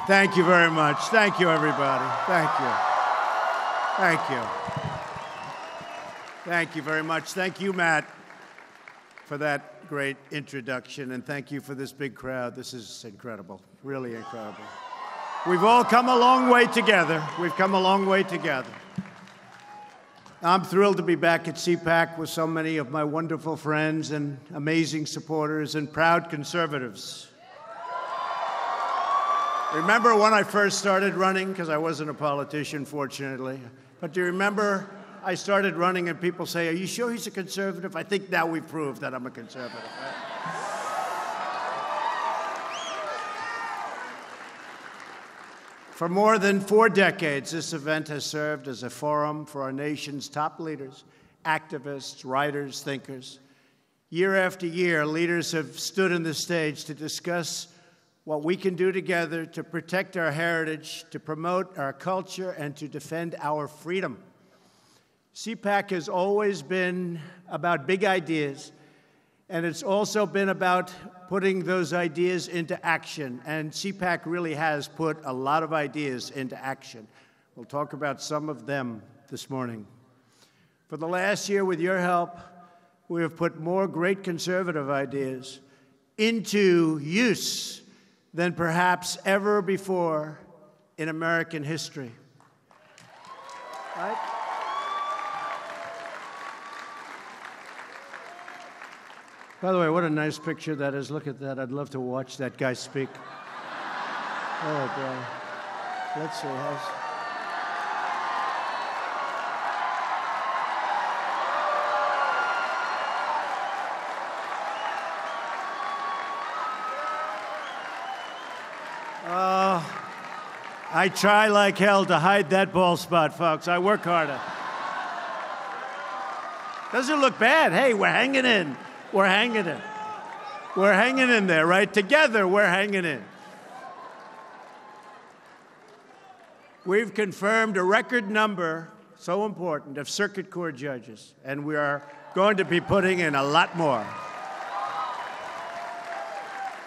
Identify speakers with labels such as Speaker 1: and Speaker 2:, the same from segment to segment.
Speaker 1: Thank you very much. Thank you, everybody. Thank you. Thank you. Thank you very much. Thank you, Matt, for that great introduction, and thank you for this big crowd. This is incredible, really incredible. We've all come a long way together. We've come a long way together. I'm thrilled to be back at CPAC with so many of my wonderful friends and amazing supporters and proud conservatives. Remember when I first started running? Because I wasn't a politician, fortunately. But do you remember I started running and people say, are you sure he's a conservative? I think now we've proved that I'm a conservative. Right? For more than 4 decades, this event has served as a forum for our nation's top leaders, activists, writers, thinkers. Year after year, leaders have stood on the stage to discuss what we can do together to protect our heritage, to promote our culture, and to defend our freedom. CPAC has always been about big ideas, and it's also been about putting those ideas into action. And CPAC really has put a lot of ideas into action. We'll talk about some of them this morning. For the last year, with your help, we have put more great conservative ideas into use than perhaps ever before in American history. Right? By the way, what a nice picture that is. Look at that. I'd love to watch that guy speak. Oh, boy. Let's see. I try like hell to hide that bald spot, folks. I work harder. Doesn't look bad. Hey, we're hanging in. We're hanging in. We're hanging in there, right? Together, we're hanging in. We've confirmed a record number, so important, of circuit court judges, and we are going to be putting in a lot more.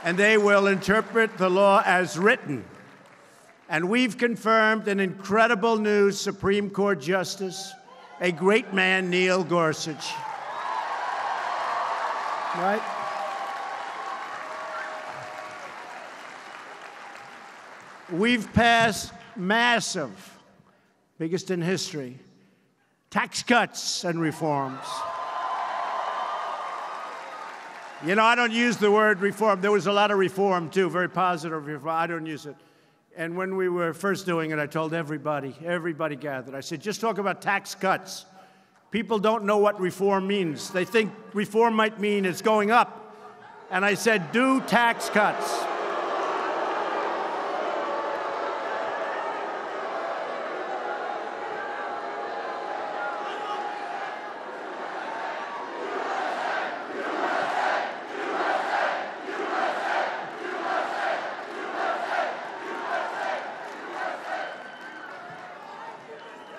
Speaker 1: And they will interpret the law as written. And we've confirmed an incredible new Supreme Court justice, a great man, Neil Gorsuch. Right? We've passed massive, biggest in history, tax cuts and reforms. You know, I don't use the word reform. There was a lot of reform, too, very positive reform. I don't use it. And when we were first doing it, I told everybody gathered, I said, just talk about tax cuts. People don't know what reform means. They think reform might mean it's going up. And I said, do tax cuts.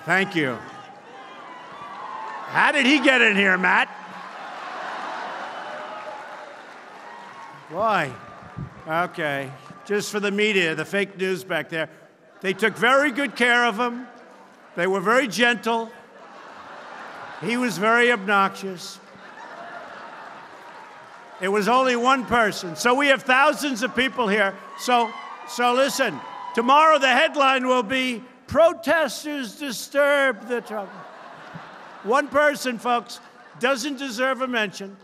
Speaker 1: Thank you. How did he get in here, Matt? Why? Okay. Just for the media, the fake news back there. They took very good care of him. They were very gentle. He was very obnoxious. It was only one person. So we have thousands of people here. So listen, tomorrow the headline will be, protesters disturb the trouble. One person, folks, doesn't deserve a mention,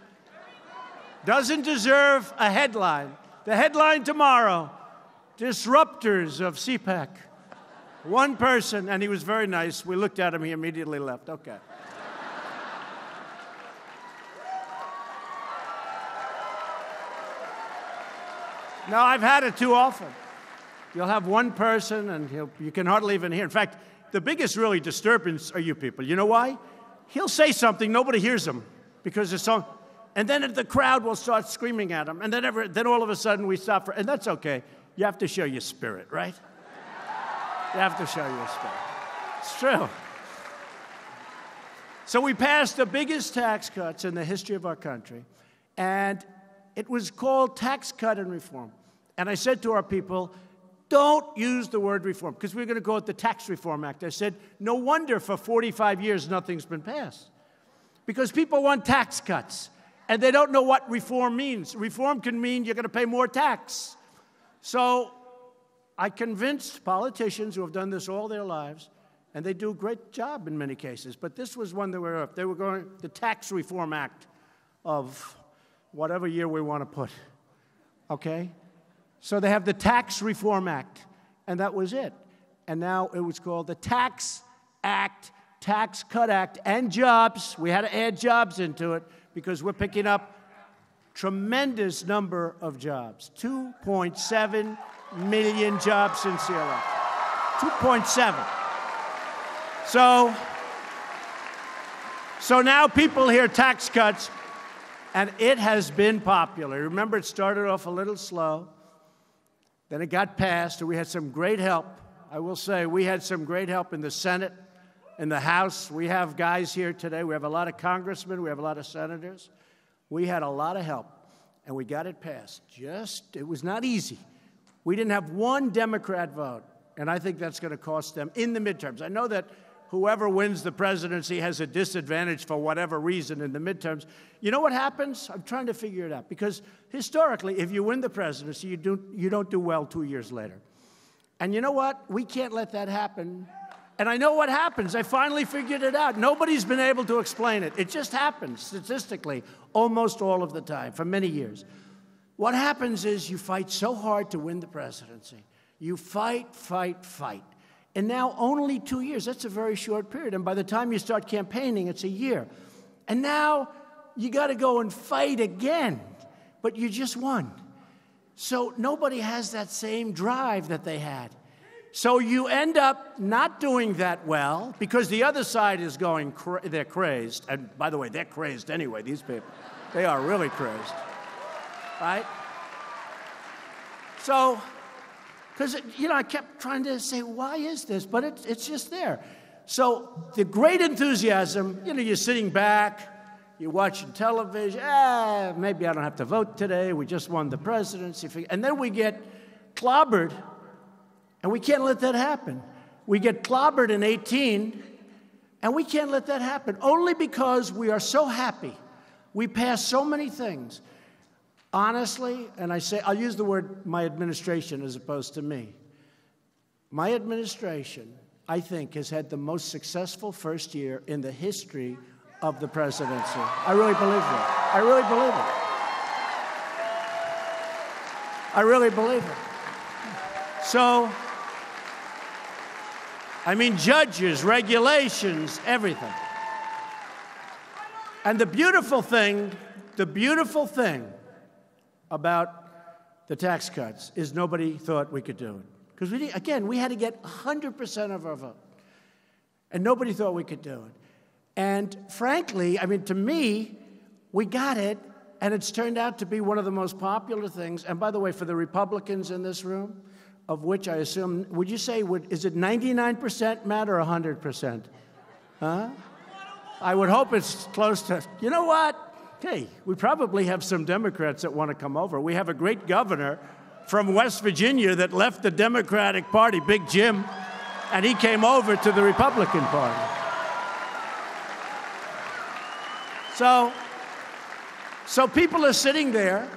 Speaker 1: doesn't deserve a headline. The headline tomorrow, disruptors of CPAC. One person, and he was very nice. We looked at him, he immediately left. Okay. No, I've had it too often. You'll have one person, and you can hardly even hear. In fact, the biggest really disturbance are you people. You know why? He'll say something, nobody hears him, because it's so, and then the crowd will start screaming at him, and then all of a sudden we stop, and that's okay. You have to show your spirit, right? You have to show your spirit. It's true. So we passed the biggest tax cuts in the history of our country, and it was called Tax Cut and Reform. And I said to our people, Don't use the word reform, because we're going to go at the Tax Reform Act. I said, no wonder for 45 years nothing's been passed. Because people want tax cuts, and they don't know what reform means. Reform can mean you're going to pay more tax. So I convinced politicians who have done this all their lives, and they do a great job in many cases, but this was one they were going, the Tax Reform Act of whatever year we want to put, okay? So they have the Tax Reform Act, and that was it. And now it was called the Tax Act, Tax Cut Act, and jobs. We had to add jobs into it because we're picking up tremendous number of jobs. 2.7 million jobs since the election. 2.7. So now people hear tax cuts, and it has been popular. Remember, it started off a little slow. Then it got passed, and we had some great help. I will say we had some great help in the Senate, in the House. We have guys here today. We have a lot of congressmen. We have a lot of senators. We had a lot of help, and we got it passed. It was not easy. We didn't have one Democrat vote, and I think that's going to cost them in the midterms. I know that whoever wins the presidency has a disadvantage for whatever reason in the midterms. You know what happens? I'm trying to figure it out. Because historically, if you win the presidency, you don't do well 2 years later. And you know what? We can't let that happen. And I know what happens. I finally figured it out. Nobody's been able to explain it. It just happens statistically almost all of the time for many years. What happens is you fight so hard to win the presidency. You fight, fight, fight. And now only 2 years, that's a very short period. And by the time you start campaigning, it's a year. And now you got to go and fight again, but you just won. So nobody has that same drive that they had. So you end up not doing that well because the other side is going, they're crazed. And by the way, they're crazed anyway, these people. They are really crazed, right? So, because, I kept trying to say, why is this? But it's just there. So the great enthusiasm, you're sitting back, you're watching television. Maybe I don't have to vote today. We just won the presidency. And then we get clobbered, and we can't let that happen. We get clobbered in 2018, and we can't let that happen, only because we are so happy. We pass so many things. Honestly, and I'll use the word my administration as opposed to me. My administration, I think, has had the most successful first year in the history of the presidency. I really believe that. I really believe it. I really believe it. So, judges, regulations, everything. And the beautiful thing about the tax cuts is nobody thought we could do it. Because we had to get 100% of our vote. And nobody thought we could do it. And frankly, to me, we got it, and it's turned out to be one of the most popular things. And by the way, for the Republicans in this room, of which I assume, would you say, is it 99%, Matt, or 100%? Huh? I would hope it's close to, you know what? Hey, we probably have some Democrats that want to come over. We have a great governor from West Virginia that left the Democratic Party, Big Jim, and he came over to the Republican Party. So people are sitting there,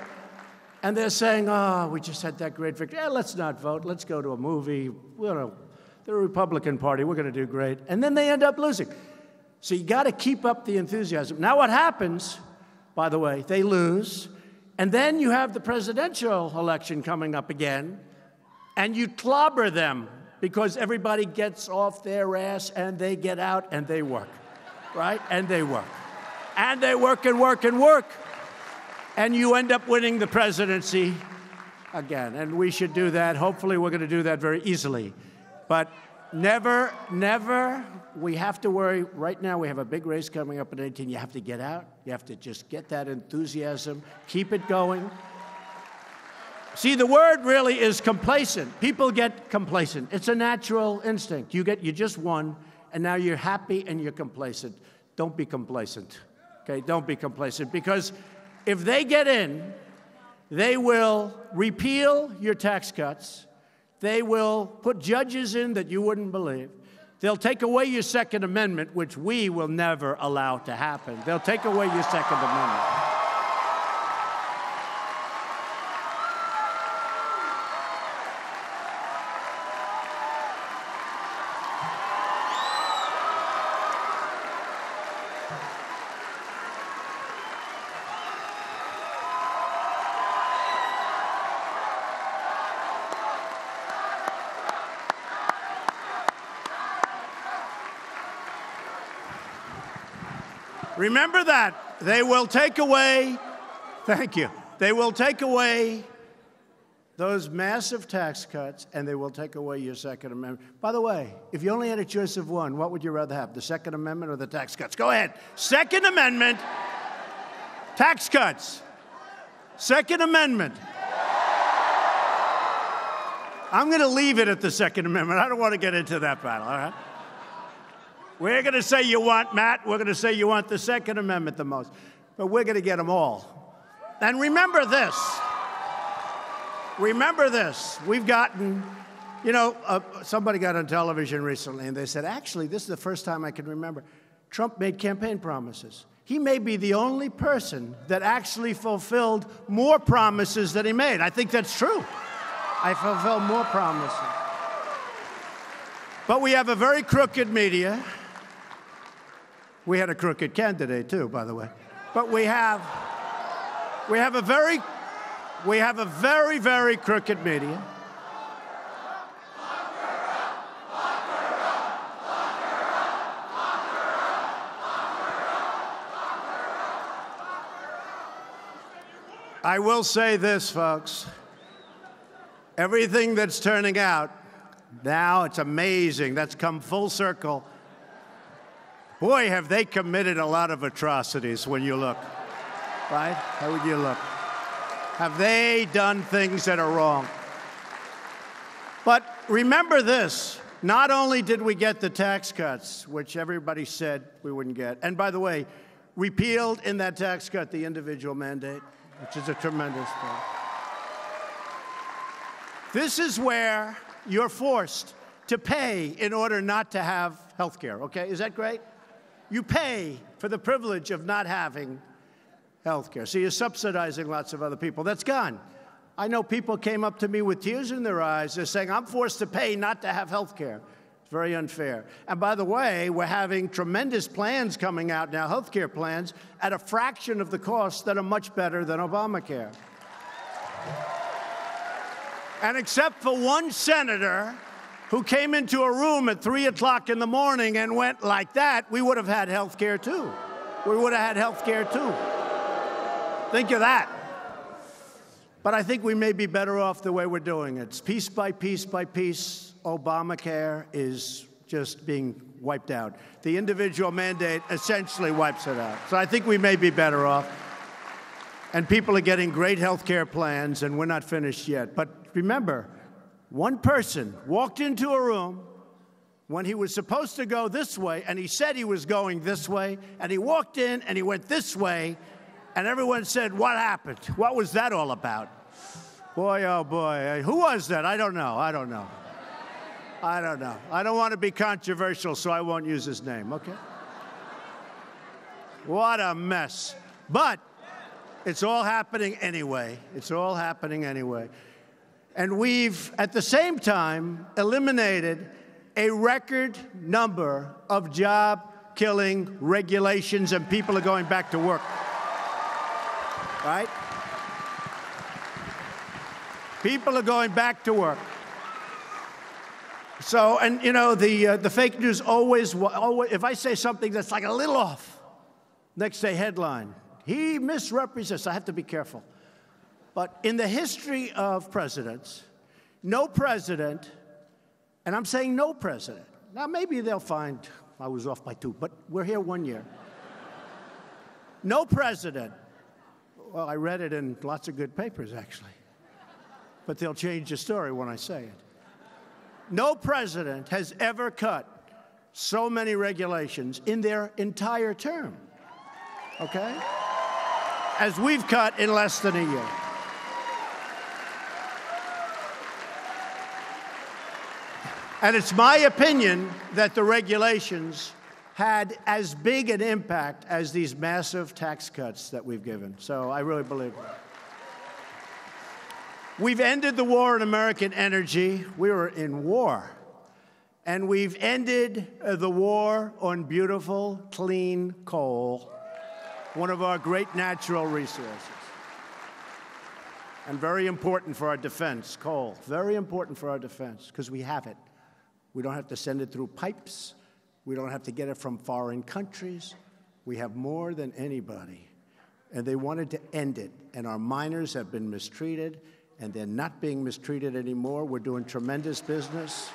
Speaker 1: and they're saying, we just had that great victory. Let's not vote. Let's go to a movie. The Republican Party, we're going to do great. And then they end up losing. So you got to keep up the enthusiasm. Now what happens, by the way, they lose, and then you have the presidential election coming up again, and you clobber them because everybody gets off their ass, and they get out, and they work, right? And they work. And they work and work and work. And you end up winning the presidency again. And we should do that. Hopefully, we're going to do that very easily. But never, we have to worry. Right now, we have a big race coming up in 2018. You have to get out. You have to just get that enthusiasm. Keep it going. See, the word really is complacent. People get complacent. It's a natural instinct. You just won, and now you're happy and you're complacent. Don't be complacent. Okay, don't be complacent, because if they get in, they will repeal your tax cuts. They will put judges in that you wouldn't believe. They'll take away your Second Amendment, which we will never allow to happen. They'll take away your Second Amendment. Remember that. They will take away, thank you, they will take away those massive tax cuts, and they will take away your Second Amendment. By the way, if you only had a choice of one, what would you rather have, the Second Amendment or the tax cuts? Go ahead. Second Amendment, tax cuts. Second Amendment. I'm going to leave it at the Second Amendment. I don't want to get into that battle, all right? We're going to say you want, Matt, we're going to say you want the Second Amendment the most. But we're going to get them all. And remember this. Remember this. We've gotten, you know, somebody got on television recently, and they said, actually, this is the first time I can remember, Trump made campaign promises. He may be the only person that actually fulfilled more promises than he made. I think that's true. I fulfilled more promises. But we have a very crooked media. We had a crooked candidate, too, by the way. But we have a very, very crooked media. I will say this, folks. Everything that's turning out now, it's amazing. That's come full circle. Boy, have they committed a lot of atrocities when you look, right? How would you look? Have they done things that are wrong? But remember this. Not only did we get the tax cuts, which everybody said we wouldn't get, and by the way, repealed in that tax cut the individual mandate, which is a tremendous thing. This is where you're forced to pay in order not to have health care, okay? Is that great? You pay for the privilege of not having health care. So you're subsidizing lots of other people. That's gone. I know people came up to me with tears in their eyes. They're saying, I'm forced to pay not to have health care. It's very unfair. And by the way, we're having tremendous plans coming out now, health care plans, at a fraction of the cost that are much better than Obamacare. And except for one senator who came into a room at 3 o'clock in the morning and went like that, we would have had health care too. We would have had health care too. Think of that. But I think we may be better off the way we're doing it. It's piece by piece by piece. Obamacare is just being wiped out. The individual mandate essentially wipes it out. So I think we may be better off. And people are getting great health care plans, and we're not finished yet. But remember, one person walked into a room when he was supposed to go this way, and he said he was going this way, and he walked in and he went this way, and everyone said, what happened? What was that all about? Boy, oh boy, who was that? I don't know. I don't want to be controversial, so I won't use his name, okay? What a mess. But it's all happening anyway. It's all happening anyway. And we've, at the same time, eliminated a record number of job-killing regulations, and people are going back to work. Right? People are going back to work. So, and you know, the fake news always, if I say something that's like a little off, next day headline, he misrepresents. I have to be careful. But in the history of presidents, no president, and I'm saying no president. Now, maybe they'll find I was off by 2, but we're here 1 year. No president. Well, I read it in lots of good papers, actually. But they'll change the story when I say it. No president has ever cut so many regulations in their entire term, okay, as we've cut in less than a year. And it's my opinion that the regulations had as big an impact as these massive tax cuts that we've given. So I really believe that. We've ended the war on American energy. We were in war. And we've ended the war on beautiful, clean coal, one of our great natural resources. And very important for our defense, coal. Very important for our defense, because we have it. We don't have to send it through pipes. We don't have to get it from foreign countries. We have more than anybody. And they wanted to end it. And our miners have been mistreated, and they're not being mistreated anymore. We're doing tremendous business.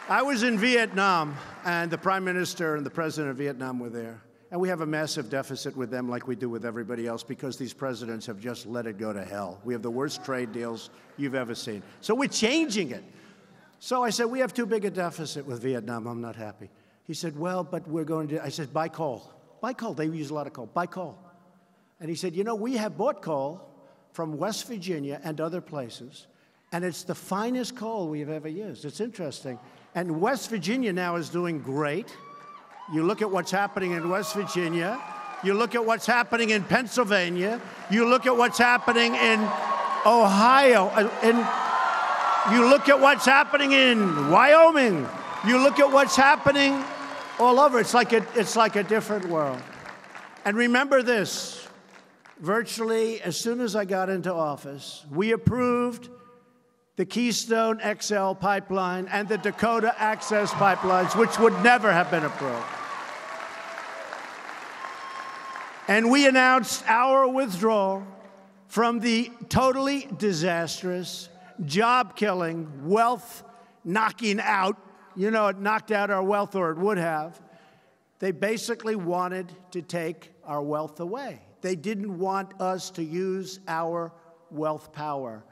Speaker 1: I was in Vietnam, and the Prime Minister and the President of Vietnam were there. And we have a massive deficit with them like we do with everybody else because these presidents have just let it go to hell. We have the worst trade deals you've ever seen. So we're changing it. So I said, we have too big a deficit with Vietnam. I'm not happy. He said, well, but we're going to, I said, buy coal. Buy coal. They use a lot of coal. Buy coal. And he said, you know, we have bought coal from West Virginia and other places, and it's the finest coal we've ever used. It's interesting. And West Virginia now is doing great. You look at what's happening in West Virginia. You look at what's happening in Pennsylvania. You look at what's happening in Ohio. You look at what's happening in Wyoming. You look at what's happening all over. It's like a different world. And remember this. Virtually, as soon as I got into office, we approved the Keystone XL pipeline and the Dakota Access pipelines, which would never have been approved. And we announced our withdrawal from the totally disastrous, job-killing, wealth-knocking out, you know, it knocked out our wealth, or it would have. They basically wanted to take our wealth away. They didn't want us to use our wealth power.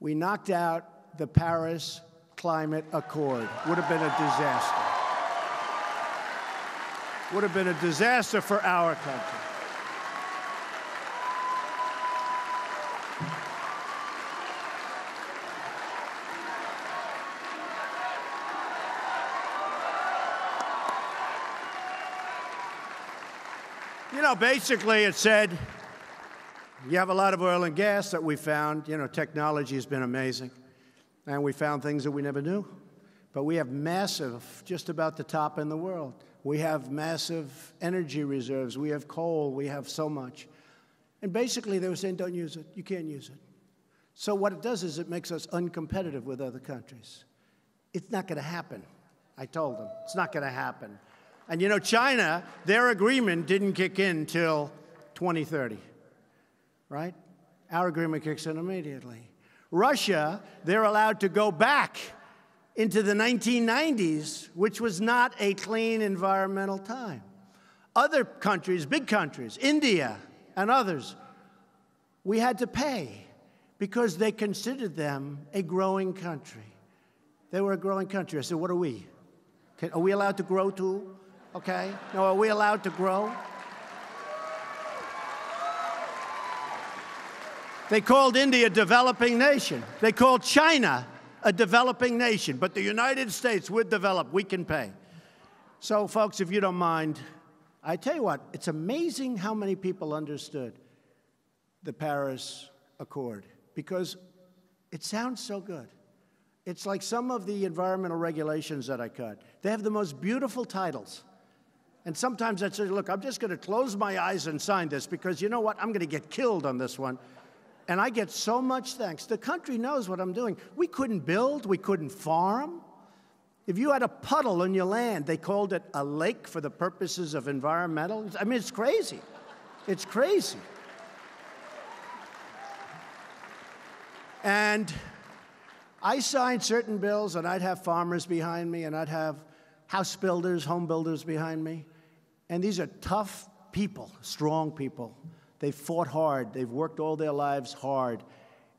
Speaker 1: We knocked out the Paris Climate Accord. Would have been a disaster. Would have been a disaster for our country. You know, basically it said, you have a lot of oil and gas that we found. You know, technology has been amazing. And we found things that we never knew. But we have massive, just about the top in the world. We have massive energy reserves. We have coal. We have so much. And basically they were saying, don't use it. You can't use it. So what it does is it makes us uncompetitive with other countries. It's not going to happen. I told them. It's not going to happen. And you know, China, their agreement didn't kick in till 2030. Right? Our agreement kicks in immediately. Russia, they're allowed to go back into the 1990s, which was not a clean environmental time. Other countries, big countries, India and others, we had to pay because they considered them a growing country. They were a growing country. I said, what are we? Are we allowed to grow too? Okay. No, are we allowed to grow? They called India a developing nation. They called China a developing nation. But the United States, we're developed. We can pay. So, folks, if you don't mind, I tell you what, it's amazing how many people understood the Paris Accord because it sounds so good. It's like some of the environmental regulations that I cut. They have the most beautiful titles. And sometimes I say, look, I'm just going to close my eyes and sign this because you know what? I'm going to get killed on this one. And I get so much thanks. The country knows what I'm doing. We couldn't build. We couldn't farm. If you had a puddle on your land, they called it a lake for the purposes of environmental. I mean, it's crazy. It's crazy. And I signed certain bills, and I'd have farmers behind me, and I'd have house builders, home builders behind me. And these are tough people, strong people. They've fought hard. They've worked all their lives hard.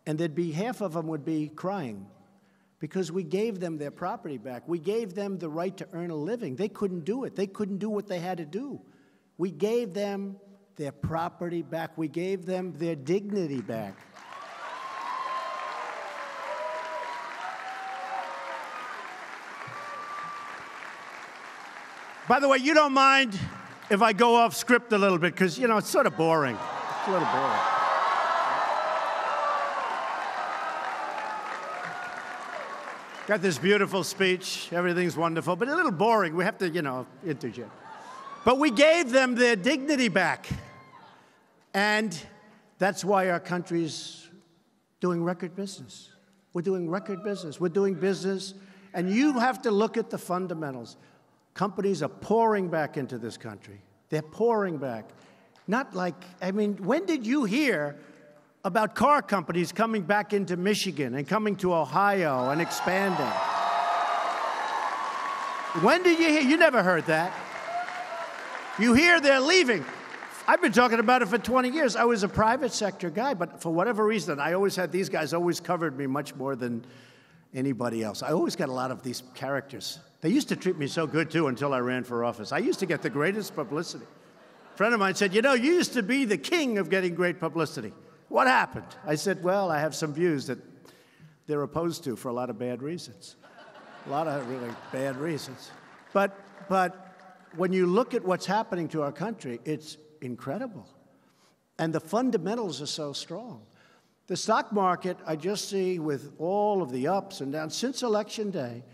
Speaker 1: And there'd be half of them would be crying because we gave them their property back. We gave them the right to earn a living. They couldn't do it. They couldn't do what they had to do. We gave them their property back. We gave them their dignity back. By the way, you don't mind if I go off script a little bit, because, you know, it's sort of boring. It's a little boring. Got this beautiful speech. Everything's wonderful, but a little boring. We have to, you know, interject. But we gave them their dignity back. And that's why our country's doing record business. We're doing record business. We're doing business. And you have to look at the fundamentals. Companies are pouring back into this country. They're pouring back. Not like, I mean, when did you hear about car companies coming back into Michigan and coming to Ohio and expanding? When did you hear? You never heard that. You hear they're leaving. I've been talking about it for 20 years. I was a private sector guy, but for whatever reason, I always had these guys always covered me much more than anybody else. I always got a lot of these characters. They used to treat me so good, too, until I ran for office. I used to get the greatest publicity. A friend of mine said, you know, you used to be the king of getting great publicity. What happened? I said, well, I have some views that they're opposed to for a lot of bad reasons. A lot of really bad reasons. But when you look at what's happening to our country, it's incredible. And the fundamentals are so strong. The stock market, I just see with all of the ups and downs since Election Day,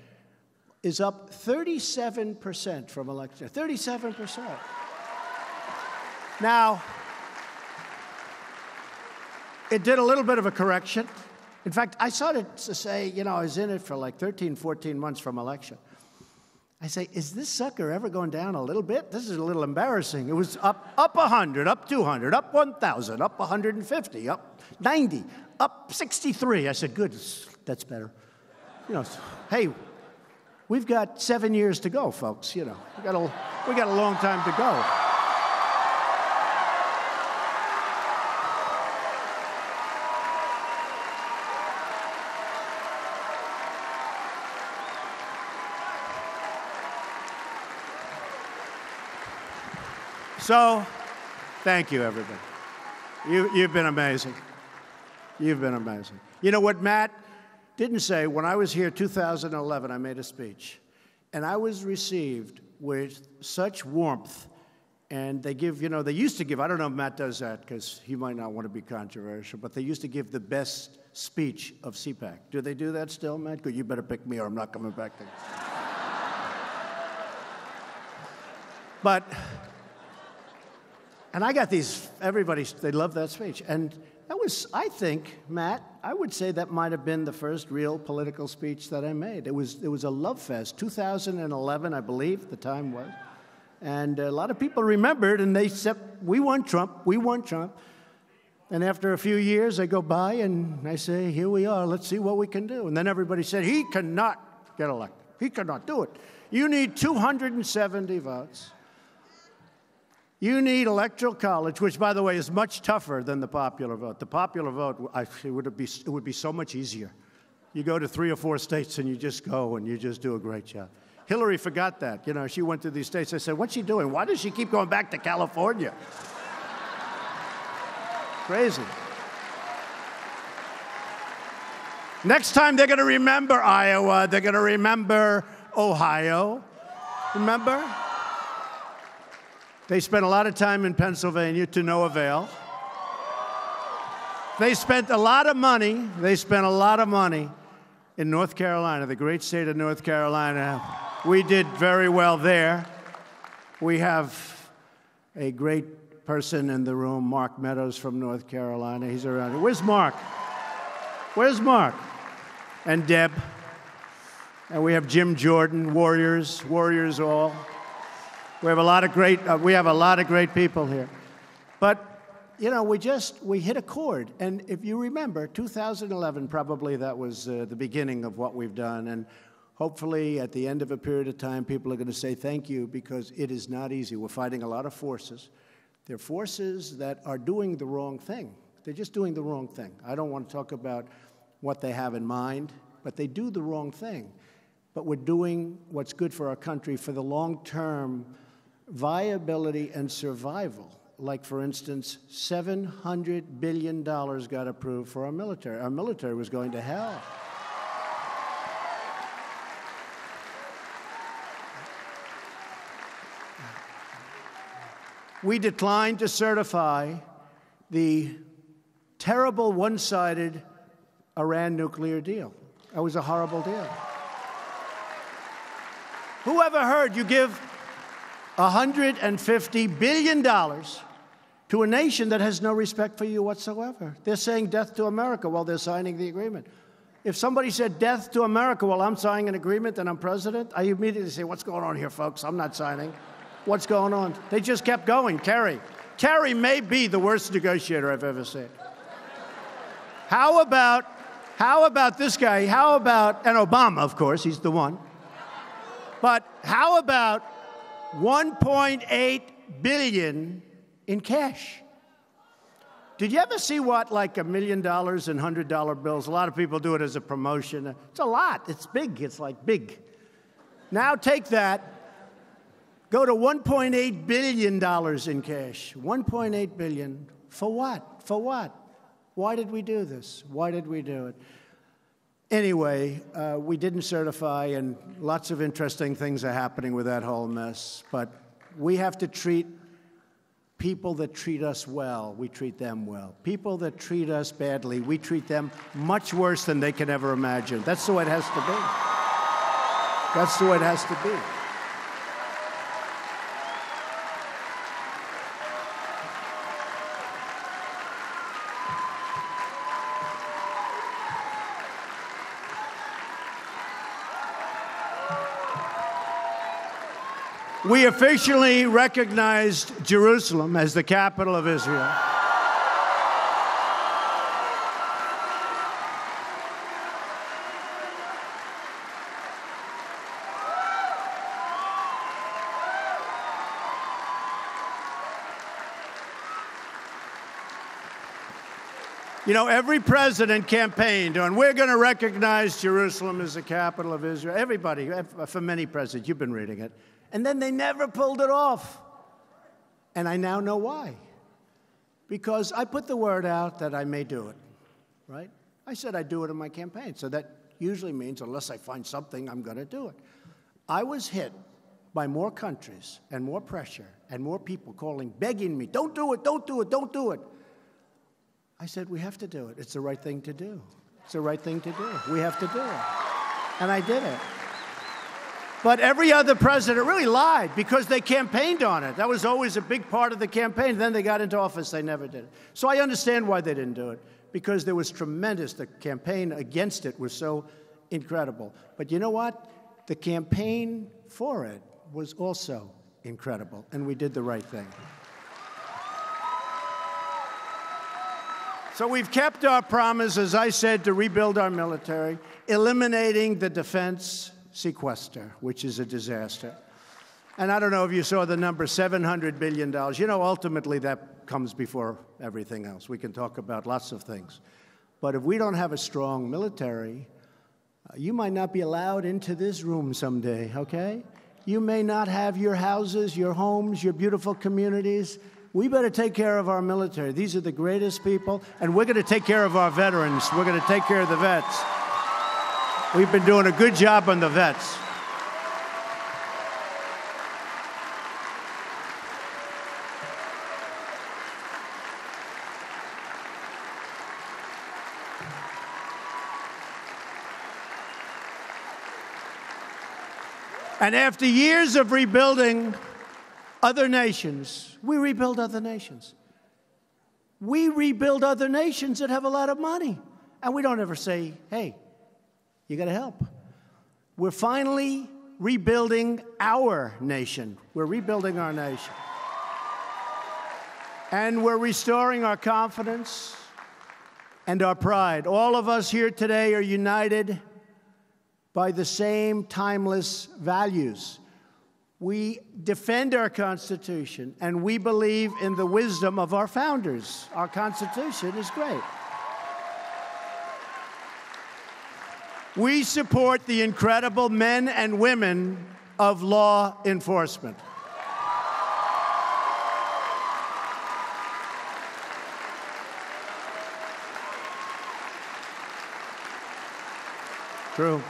Speaker 1: is up 37% from election. 37%. Now, it did a little bit of a correction. In fact, I started to say, you know, I was in it for like 13, 14 months from election. I say, is this sucker ever going down a little bit? This is a little embarrassing. It was up 100, up 200, up 1,000, up 150, up 90, up 63. I said, good, that's better. You know, hey, we've got 7 years to go, folks. You know, we got a long time to go. So, thank you, everybody. You've been amazing. You've been amazing. You know what Matt didn't say? When I was here 2011, I made a speech, and I was received with such warmth. And they give, you know, they used to give, I don't know if Matt does that because he might not want to be controversial, but they used to give the best speech of CPAC. Do they do that still, Matt? Good, you better pick me or I'm not coming back there. And I got these, everybody, they love that speech. And that was, I think, Matt, I would say that might have been the first real political speech that I made. It was a love fest. 2011, I believe, the time was. And a lot of people remembered, and they said, we want Trump, we want Trump. And after a few years, I go by and I say, here we are, let's see what we can do. And then everybody said, he cannot get elected. He cannot do it. You need 270 votes. You need electoral college, which, by the way, is much tougher than the popular vote. The popular vote, it would be so much easier. You go to 3 or 4 states and you just go and you just do a great job. Hillary forgot that. You know, she went to these states. I said, what's she doing? Why does she keep going back to California? Crazy. Next time they're going to remember Iowa. They're going to remember Ohio. Remember? They spent a lot of time in Pennsylvania to no avail. They spent a lot of money. They spent a lot of money in North Carolina, the great state of North Carolina. We did very well there. We have a great person in the room, Mark Meadows from North Carolina. He's around here. Where's Mark? Where's Mark? And Deb. And we have Jim Jordan, Warriors all. We have a lot of great people here. But, you know, we hit a chord. And if you remember, 2011, probably that was the beginning of what we've done. And hopefully, at the end of a period of time, people are going to say thank you, because it is not easy. We're fighting a lot of forces. They're forces that are doing the wrong thing. They're just doing the wrong thing. I don't want to talk about what they have in mind, but they do the wrong thing. But we're doing what's good for our country for the long-term viability and survival. Like, for instance, $700 billion got approved for our military. Our military was going to hell. we declined to certify the terrible one-sided Iran nuclear deal. That was a horrible deal. Who ever heard you give $150 billion to a nation that has no respect for you whatsoever? They're saying death to America while they're signing the agreement. If somebody said death to America while I'm signing an agreement and I'm president, I immediately say, what's going on here, folks? I'm not signing. What's going on? They just kept going. Kerry may be the worst negotiator I've ever seen. How about this guy? And Obama, of course, he's the one. But how about $1.8 billion in cash? Did you ever see what, like $1 million in $100 bills? A lot of people do it as a promotion. It's a lot. It's big. It's like big. Now take that. Go to $1.8 billion in cash. $1.8 billion. For what? For what? Why did we do this? Why did we do it? Anyway, we didn't certify, and lots of interesting things are happening with that whole mess. But we have to treat people that treat us well, we treat them well. People that treat us badly, we treat them much worse than they can ever imagine. That's the way it has to be. That's the way it has to be. We officially recognized Jerusalem as the capital of Israel. You know, every president campaigned on, we're going to recognize Jerusalem as the capital of Israel. Everybody, for many presidents, you've been reading it. And then they never pulled it off. And I now know why. Because I put the word out that I may do it, right? I said I'd do it in my campaign. So that usually means, unless I find something, I'm going to do it. I was hit by more countries and more pressure and more people calling, begging me, don't do it, don't do it, don't do it. I said, we have to do it. It's the right thing to do. It's the right thing to do. We have to do it. And I did it. But every other president really lied because they campaigned on it. That was always a big part of the campaign. Then they got into office, they never did it. So I understand why they didn't do it, because there was tremendous, the campaign against it was so incredible. But you know what? The campaign for it was also incredible, and we did the right thing. So we've kept our promise, as I said, to rebuild our military, eliminating the defense sequester, which is a disaster. And I don't know if you saw the number, $700 billion. You know, ultimately that comes before everything else. We can talk about lots of things. But if we don't have a strong military, you might not be allowed into this room someday, okay? You may not have your houses, your homes, your beautiful communities. We better take care of our military. These are the greatest people, and we're going to take care of our veterans. We're going to take care of the vets. We've been doing a good job on the vets. And after years of rebuilding other nations, we rebuild other nations. We rebuild other nations that have a lot of money. And we don't ever say, hey, you got to help. We're finally rebuilding our nation. We're rebuilding our nation. And we're restoring our confidence and our pride. All of us here today are united by the same timeless values. We defend our Constitution, and we believe in the wisdom of our founders. Our Constitution is great. We support the incredible men and women of law enforcement. True.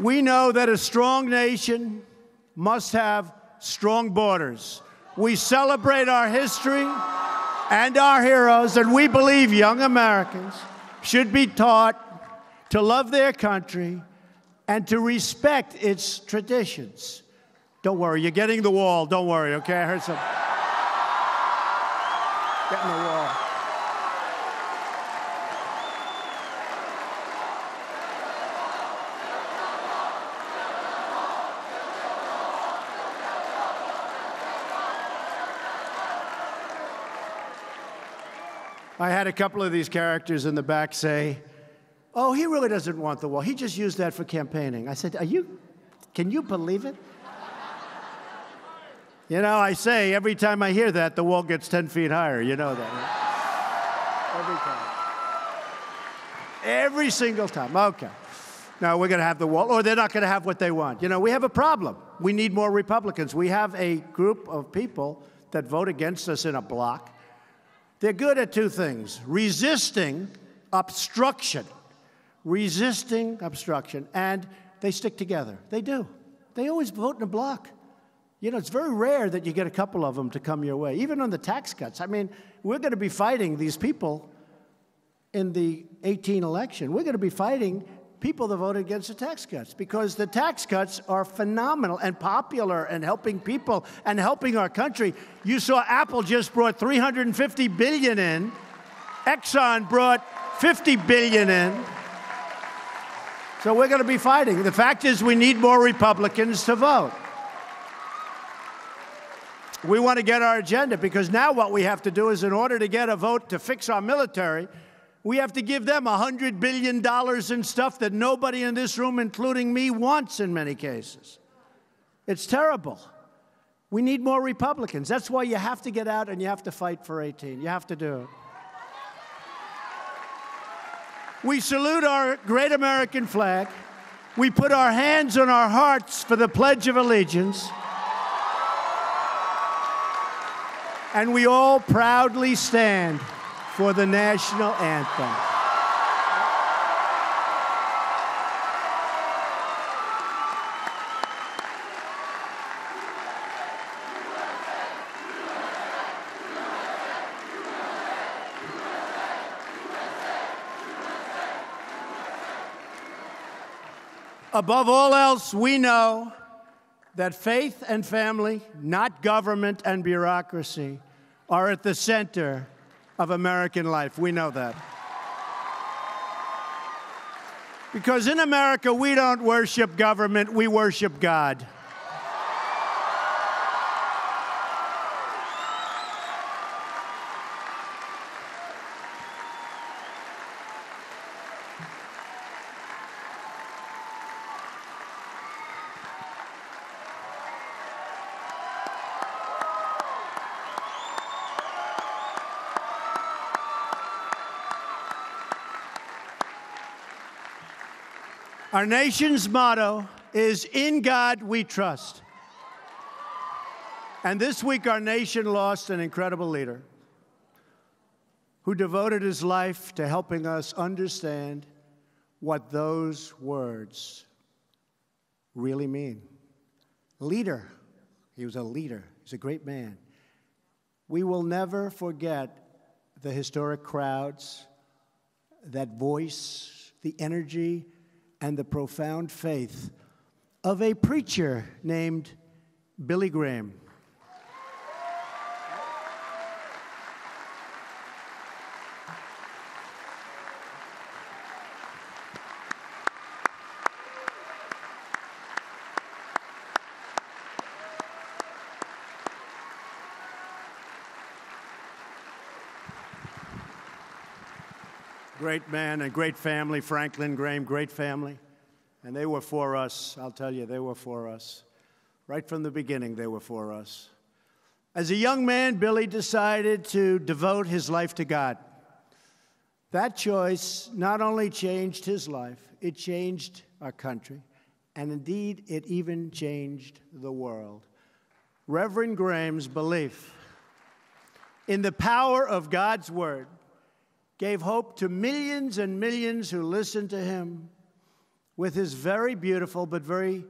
Speaker 1: We know that a strong nation must have strong borders. We celebrate our history and our heroes, and we believe young Americans should be taught to love their country and to respect its traditions. Don't worry, you're getting the wall. Don't worry, okay? I heard some. Getting the wall. I had a couple of these characters in the back say, "Oh, he really doesn't want the wall. He just used that for campaigning." I said, can you believe it? You know, I say every time I hear that, the wall gets 10 feet higher. You know that, right? Every time. Every single time. Okay. Now, we're going to have the wall, or they're not going to have what they want. You know, we have a problem. We need more Republicans. We have a group of people that vote against us in a block. They're good at two things: resisting obstruction. Resisting obstruction. And they stick together. They do. They always vote in a block. You know, it's very rare that you get a couple of them to come your way, even on the tax cuts. I mean, we're going to be fighting these people in the 2018 election. We're going to be fighting people that voted against the tax cuts because the tax cuts are phenomenal and popular and helping people and helping our country. You saw Apple just brought $350 billion in. Exxon brought $50 billion in. So we're going to be fighting. The fact is we need more Republicans to vote. We want to get our agenda because now what we have to do is, in order to get a vote to fix our military, we have to give them $100 billion in stuff that nobody in this room, including me, wants in many cases. It's terrible. We need more Republicans. That's why you have to get out and you have to fight for 18. You have to do it. We salute our great American flag. We put our hands on our hearts for the Pledge of Allegiance. And we all proudly stand for the national anthem. Above all else, we know that faith and family, not government and bureaucracy, are at the center of American life. We know that. Because in America, we don't worship government, we worship God. Our nation's motto is, "In God we trust." And this week, our nation lost an incredible leader who devoted his life to helping us understand what those words really mean. Leader. He was a leader. He's a great man. We will never forget the historic crowds, that voice, the energy, and the profound faith of a preacher named Billy Graham. Great man and great family, Franklin Graham, great family. And they were for us, I'll tell you, they were for us. Right from the beginning, they were for us. As a young man, Billy decided to devote his life to God. That choice not only changed his life, it changed our country. And indeed, it even changed the world. Reverend Graham's belief in the power of God's word gave hope to millions and millions who listened to him with his very beautiful but very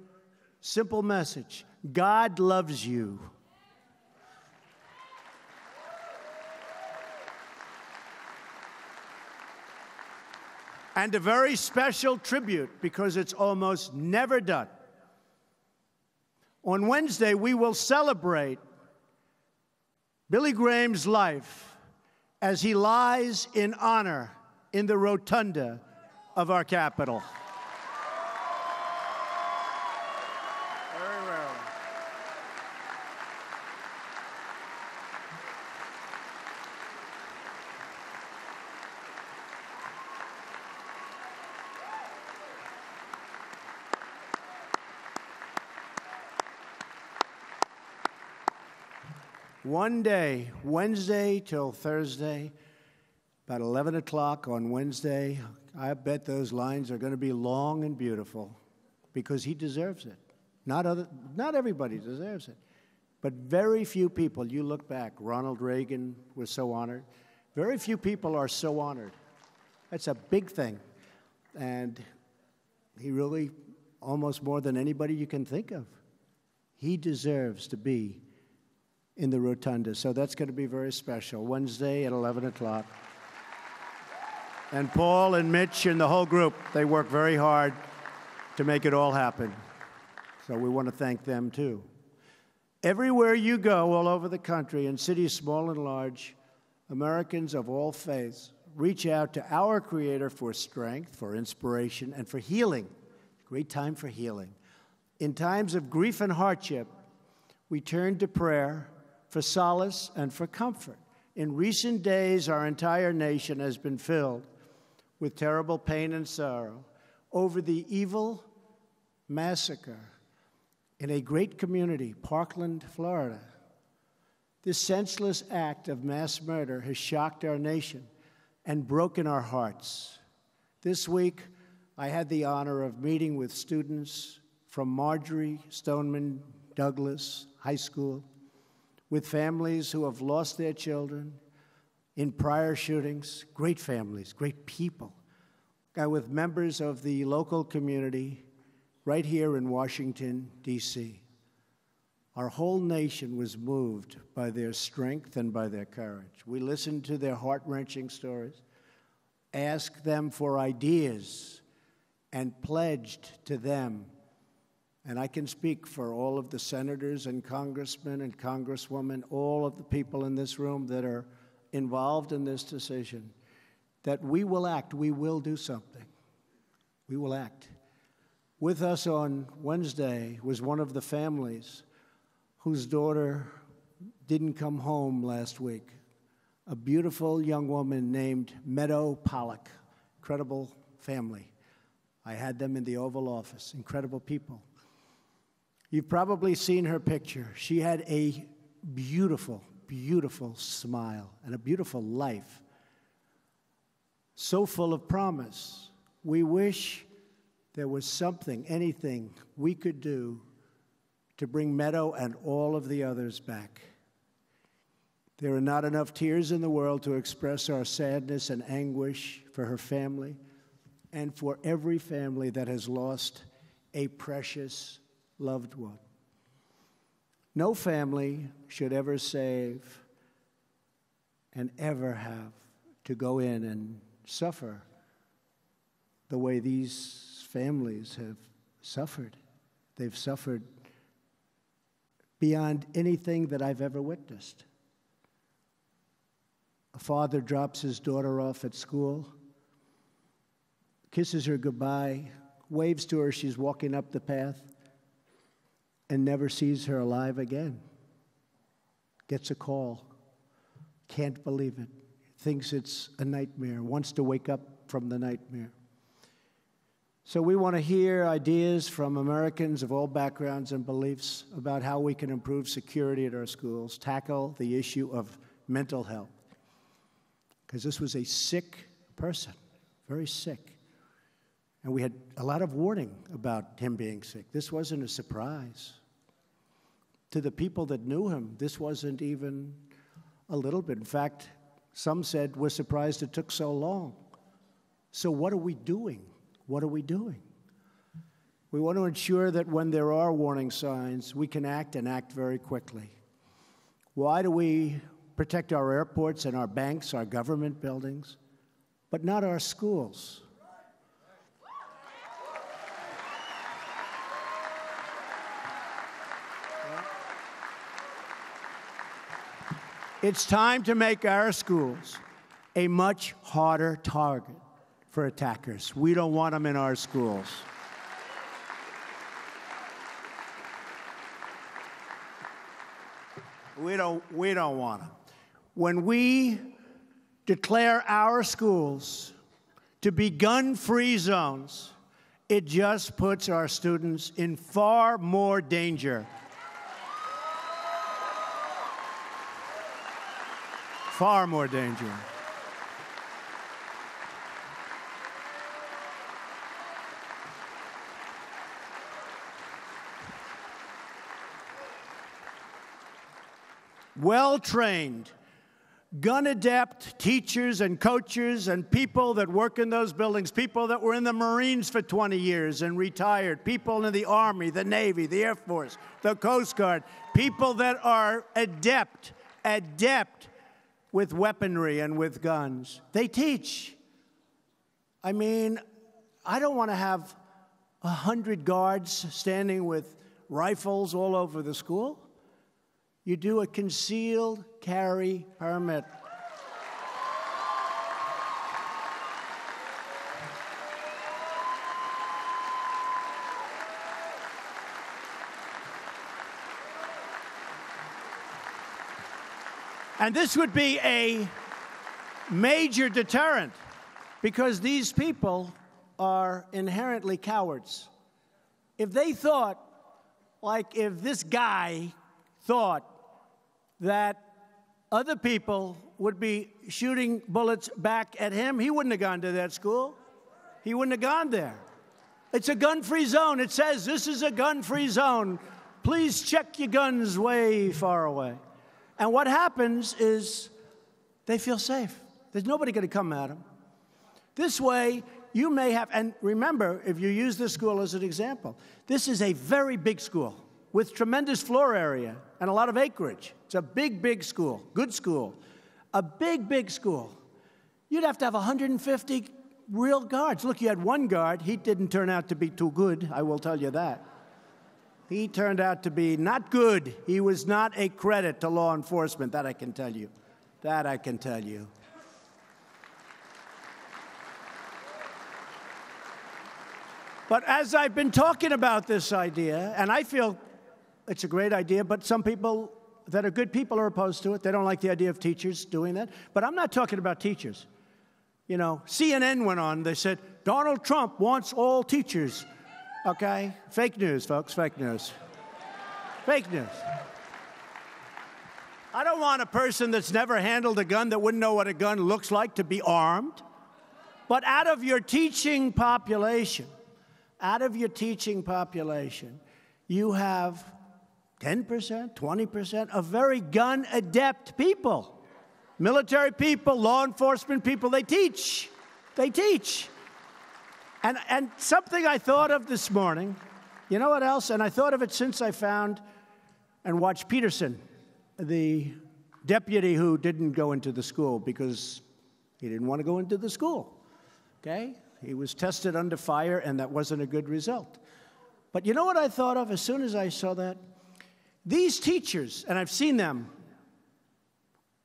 Speaker 1: simple message: God loves you. And a very special tribute, because it's almost never done. On Wednesday, we will celebrate Billy Graham's life as he lies in honor in the rotunda of our Capitol. Very rarely. One day, Wednesday till Thursday, about 11 o'clock on Wednesday, I bet those lines are going to be long and beautiful, because he deserves it. Not everybody deserves it, but very few people. You look back, Ronald Reagan was so honored. Very few people are so honored. That's a big thing. And he really, almost more than anybody you can think of, he deserves to be in the rotunda. So that's going to be very special. Wednesday at 11 o'clock. And Paul and Mitch and the whole group, they work very hard to make it all happen. So we want to thank them too. Everywhere you go, all over the country, in cities small and large, Americans of all faiths reach out to our Creator for strength, for inspiration, and for healing. Great time for healing. In times of grief and hardship, we turn to prayer for solace and for comfort. In recent days, our entire nation has been filled with terrible pain and sorrow over the evil massacre in a great community, Parkland, Florida. This senseless act of mass murder has shocked our nation and broken our hearts. This week, I had the honor of meeting with students from Marjorie Stoneman Douglas High School, with families who have lost their children in prior shootings, great families, great people, and with members of the local community right here in Washington, D.C. Our whole nation was moved by their strength and by their courage. We listened to their heart-wrenching stories, asked them for ideas, and pledged to them. And I can speak for all of the senators and congressmen and congresswomen, all of the people in this room that are involved in this decision, that we will act, we will do something. We will act. With us on Wednesday was one of the families whose daughter didn't come home last week, a beautiful young woman named Meadow Pollock. Incredible family. I had them in the Oval Office, incredible people. You've probably seen her picture. She had a beautiful, beautiful smile and a beautiful life, so full of promise. We wish there was something, anything we could do to bring Meadow and all of the others back. There are not enough tears in the world to express our sadness and anguish for her family and for every family that has lost a precious loved one. No family should ever save and ever have to go in and suffer the way these families have suffered. They've suffered beyond anything that I've ever witnessed. A father drops his daughter off at school, kisses her goodbye, waves to her, she's walking up the path, and never sees her alive again. Gets a call, can't believe it, thinks it's a nightmare, wants to wake up from the nightmare. So we want to hear ideas from Americans of all backgrounds and beliefs about how we can improve security at our schools, tackle the issue of mental health. Because this was a sick person, very sick. And we had a lot of warning about him being sick. This wasn't a surprise. To the people that knew him, this wasn't even a little bit. In fact, some said, we're surprised it took so long. So what are we doing? What are we doing? We want to ensure that when there are warning signs, we can act and act very quickly. Why do we protect our airports and our banks, our government buildings, but not our schools? It's time to make our schools a much harder target for attackers. We don't want them in our schools. We don't want them. When we declare our schools to be gun-free zones, it just puts our students in far more danger. Far more danger. Well-trained, gun-adept teachers and coaches and people that work in those buildings, people that were in the Marines for 20 years and retired, people in the Army, the Navy, the Air Force, the Coast Guard, people that are adept with weaponry and with guns. They teach. I mean, I don't want to have 100 guards standing with rifles all over the school. You do a concealed carry permit. And this would be a major deterrent because these people are inherently cowards. If they thought, like if this guy thought that other people would be shooting bullets back at him, he wouldn't have gone to that school. He wouldn't have gone there. It's a gun-free zone. It says this is a gun-free zone. Please check your guns way far away. And what happens is they feel safe. There's nobody going to come at them. This way, you may have, and remember, if you use this school as an example, this is a very big school with tremendous floor area and a lot of acreage. It's a big, big school, good school, a big, big school. You'd have to have 150 real guards. Look, you had one guard. He didn't turn out to be too good, I will tell you that. He turned out to be not good. He was not a credit to law enforcement, that I can tell you. That I can tell you. But as I've been talking about this idea, and I feel it's a great idea, but some people that are good people are opposed to it. They don't like the idea of teachers doing that. But I'm not talking about teachers. You know, CNN went on. They said, Donald Trump wants all teachers. Okay? Fake news, folks. Fake news. Fake news. I don't want a person that's never handled a gun, that wouldn't know what a gun looks like, to be armed. But out of your teaching population, you have 10%, 20% of very gun-adept people. Military people, law enforcement people, they teach. They teach. And something I thought of this morning, you know what else? And I thought of it since I found and watched Peterson, the deputy who didn't go into the school because he didn't want to go into the school, okay? He was tested under fire, and that wasn't a good result. But you know what I thought of as soon as I saw that? These teachers, and I've seen them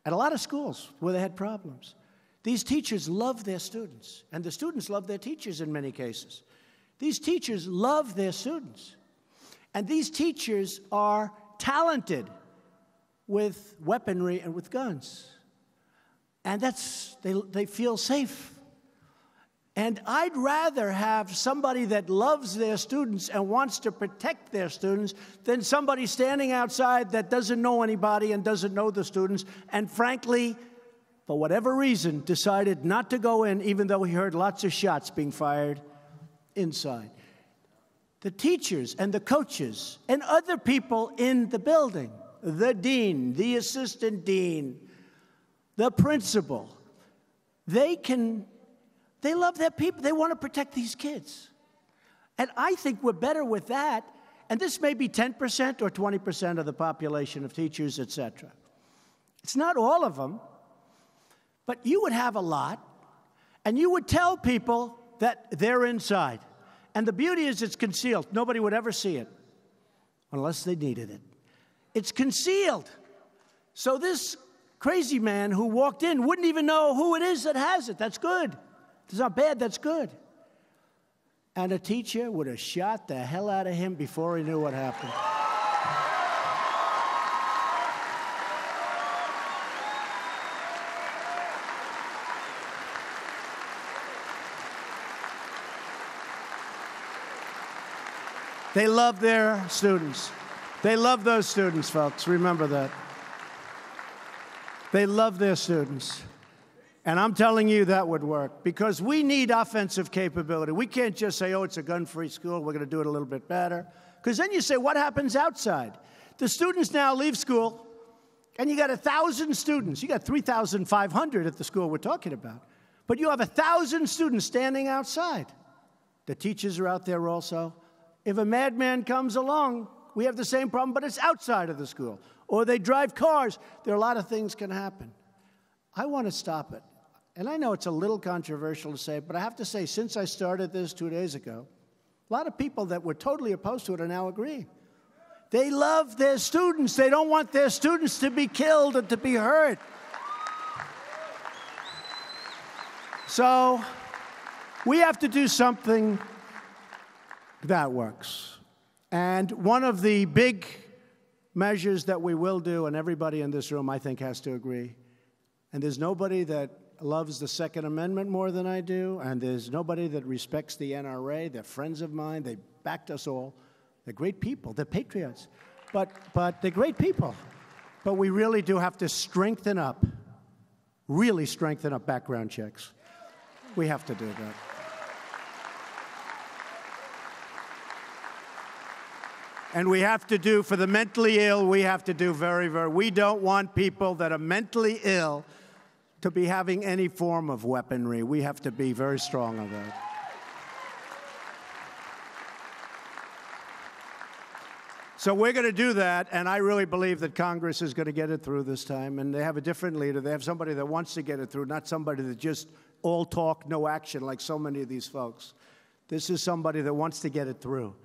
Speaker 1: at a lot of schools where they had problems. These teachers love their students, and the students love their teachers in many cases. These teachers love their students, and these teachers are talented with weaponry and with guns. And they feel safe. And I'd rather have somebody that loves their students and wants to protect their students than somebody standing outside that doesn't know anybody and doesn't know the students and, frankly, for whatever reason, decided not to go in, even though he heard lots of shots being fired inside. The teachers and the coaches and other people in the building, the dean, the assistant dean, the principal, they love their people. They want to protect these kids. And I think we're better with that. And this may be 10% or 20% of the population of teachers, et cetera. It's not all of them, but you would have a lot, and you would tell people that they're inside. And the beauty is it's concealed. Nobody would ever see it unless they needed it. It's concealed. So this crazy man who walked in wouldn't even know who it is that has it. That's good. It's not bad. That's good. And a teacher would have shot the hell out of him before he knew what happened. They love their students. They love those students, folks. Remember that. They love their students. And I'm telling you that would work because we need offensive capability. We can't just say, oh, it's a gun-free school. We're going to do it a little bit better. Because then you say, what happens outside? The students now leave school, and you got 1,000 students. You got 3,500 at the school we're talking about. But you have 1,000 students standing outside. The teachers are out there also. If a madman comes along, we have the same problem, but it's outside of the school. Or they drive cars. There are a lot of things can happen. I want to stop it. And I know it's a little controversial to say, but I have to say, since I started this 2 days ago, a lot of people that were totally opposed to it are now agreeing. They love their students. They don't want their students to be killed or to be hurt. So we have to do something that works. And one of the big measures that we will do, and everybody in this room, I think, has to agree, and there's nobody that loves the Second Amendment more than I do, and there's nobody that respects the NRA. They're friends of mine. They backed us all. They're great people. They're patriots. But they're great people. But we really do have to strengthen up, really strengthen up background checks. We have to do that. And we have to do, for the mentally ill, we have to do we don't want people that are mentally ill to be having any form of weaponry. We have to be very strong on that. So we're going to do that, and I really believe that Congress is going to get it through this time, and they have a different leader. They have somebody that wants to get it through, not somebody that just all talk, no action, like so many of these folks. This is somebody that wants to get it through.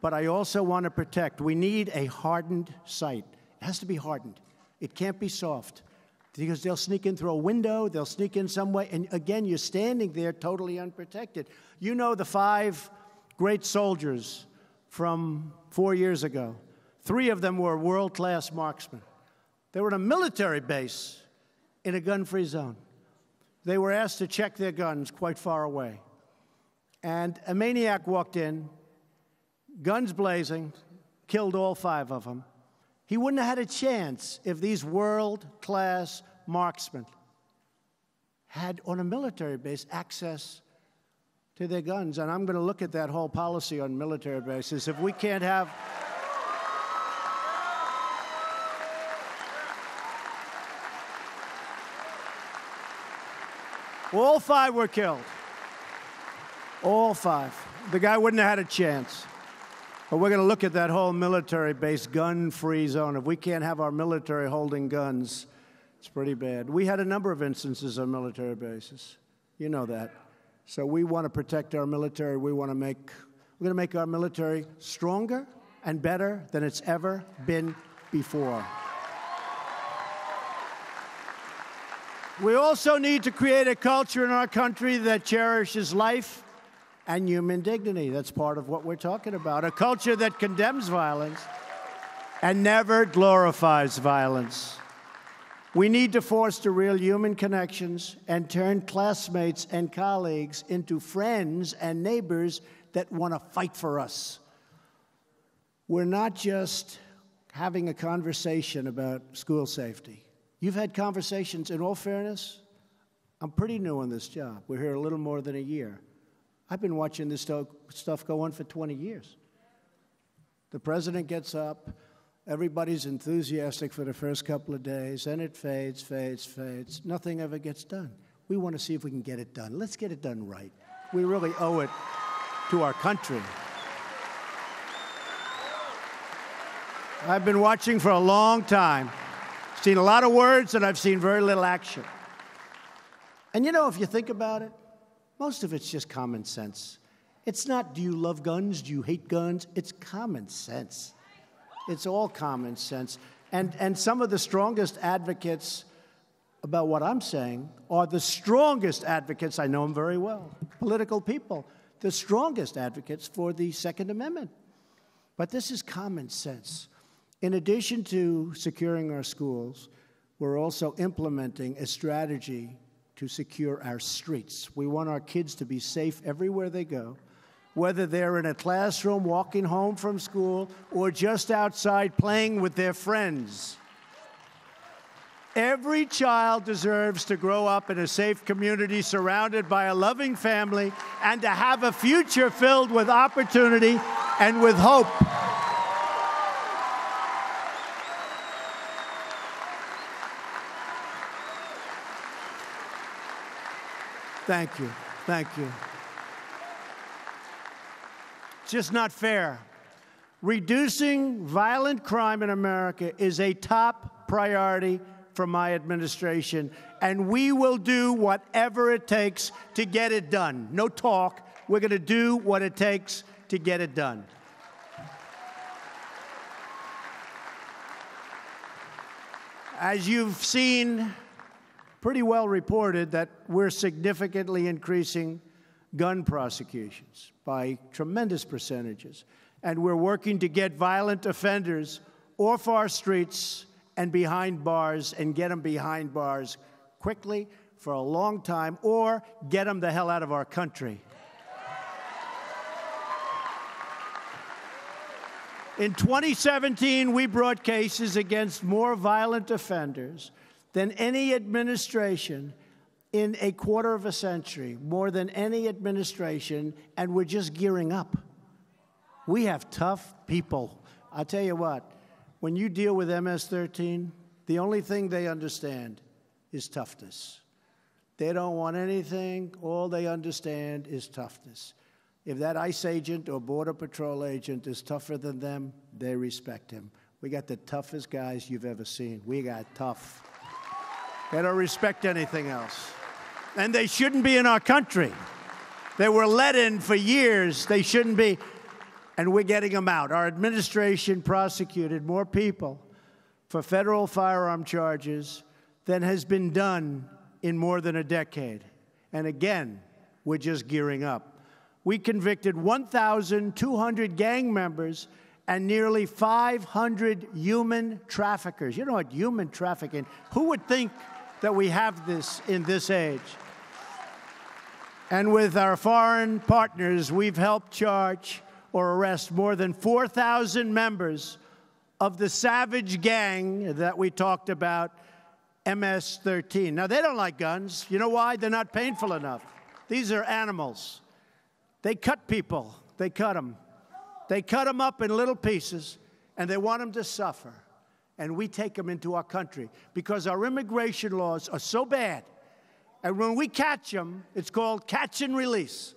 Speaker 1: But I also want to protect. We need a hardened site. It has to be hardened. It can't be soft. Because they'll sneak in through a window, they'll sneak in some way, and again, you're standing there totally unprotected. You know the 5 great soldiers from 4 years ago. 3 of them were world-class marksmen. They were in a military base in a gun-free zone. They were asked to check their guns quite far away. And a maniac walked in, guns blazing, killed all 5 of them. He wouldn't have had a chance if these world-class marksmen had, on a military base, access to their guns. And I'm going to look at that whole policy on military bases. If we can't have... All 5 were killed. All 5. The guy wouldn't have had a chance. But we're going to look at that whole military-based gun-free zone. If we can't have our military holding guns, it's pretty bad. We had a number of instances on military bases. You know that. So we want to protect our military. We're going to make our military stronger and better than it's ever been before. We also need to create a culture in our country that cherishes life and human dignity. That's part of what we're talking about. A culture that condemns violence and never glorifies violence. We need to foster real human connections and turn classmates and colleagues into friends and neighbors that want to fight for us. We're not just having a conversation about school safety. You've had conversations, in all fairness, I'm pretty new on this job. We're here a little more than a year. I've been watching this stuff go on for 20 years. The president gets up, everybody's enthusiastic for the first couple of days, and it fades, fades, fades. Nothing ever gets done. We want to see if we can get it done. Let's get it done right. We really owe it to our country. I've been watching for a long time. Seen a lot of words, and I've seen very little action. And you know, if you think about it, most of it's just common sense. It's not, do you love guns? Do you hate guns? It's common sense. It's all common sense. And some of the strongest advocates about what I'm saying are the strongest advocates, I know them very well, political people, the strongest advocates for the Second Amendment. But this is common sense. In addition to securing our schools, we're also implementing a strategy to secure our streets. We want our kids to be safe everywhere they go, whether they're in a classroom walking home from school or just outside playing with their friends. Every child deserves to grow up in a safe community surrounded by a loving family and to have a future filled with opportunity and with hope. Thank you. Thank you. It's just not fair. Reducing violent crime in America is a top priority for my administration, and we will do whatever it takes to get it done. No talk. We're going to do what it takes to get it done. As you've seen, pretty well reported that we're significantly increasing gun prosecutions by tremendous percentages. And we're working to get violent offenders off our streets and behind bars, and get them behind bars quickly for a long time, or get them the hell out of our country. In 2017, we brought cases against more violent offenders than any administration in a quarter of a century, more than any administration, and we're just gearing up. We have tough people. I'll tell you what, when you deal with MS-13, the only thing they understand is toughness. They don't want anything. All they understand is toughness. If that ICE agent or Border Patrol agent is tougher than them, they respect him. We got the toughest guys you've ever seen. We got tough. They don't respect anything else. And they shouldn't be in our country. They were let in for years. They shouldn't be. And we're getting them out. Our administration prosecuted more people for federal firearm charges than has been done in more than a decade. And again, we're just gearing up. We convicted 1,200 gang members and nearly 500 human traffickers. You know what, human trafficking, who would think that we have this in this age? And with our foreign partners, we've helped charge or arrest more than 4,000 members of the savage gang that we talked about, MS-13. Now, they don't like guns. You know why? They're not painful enough. These are animals. They cut people. They cut them. They cut them up in little pieces, and they want them to suffer. And we take them into our country because our immigration laws are so bad. And when we catch them, it's called catch and release.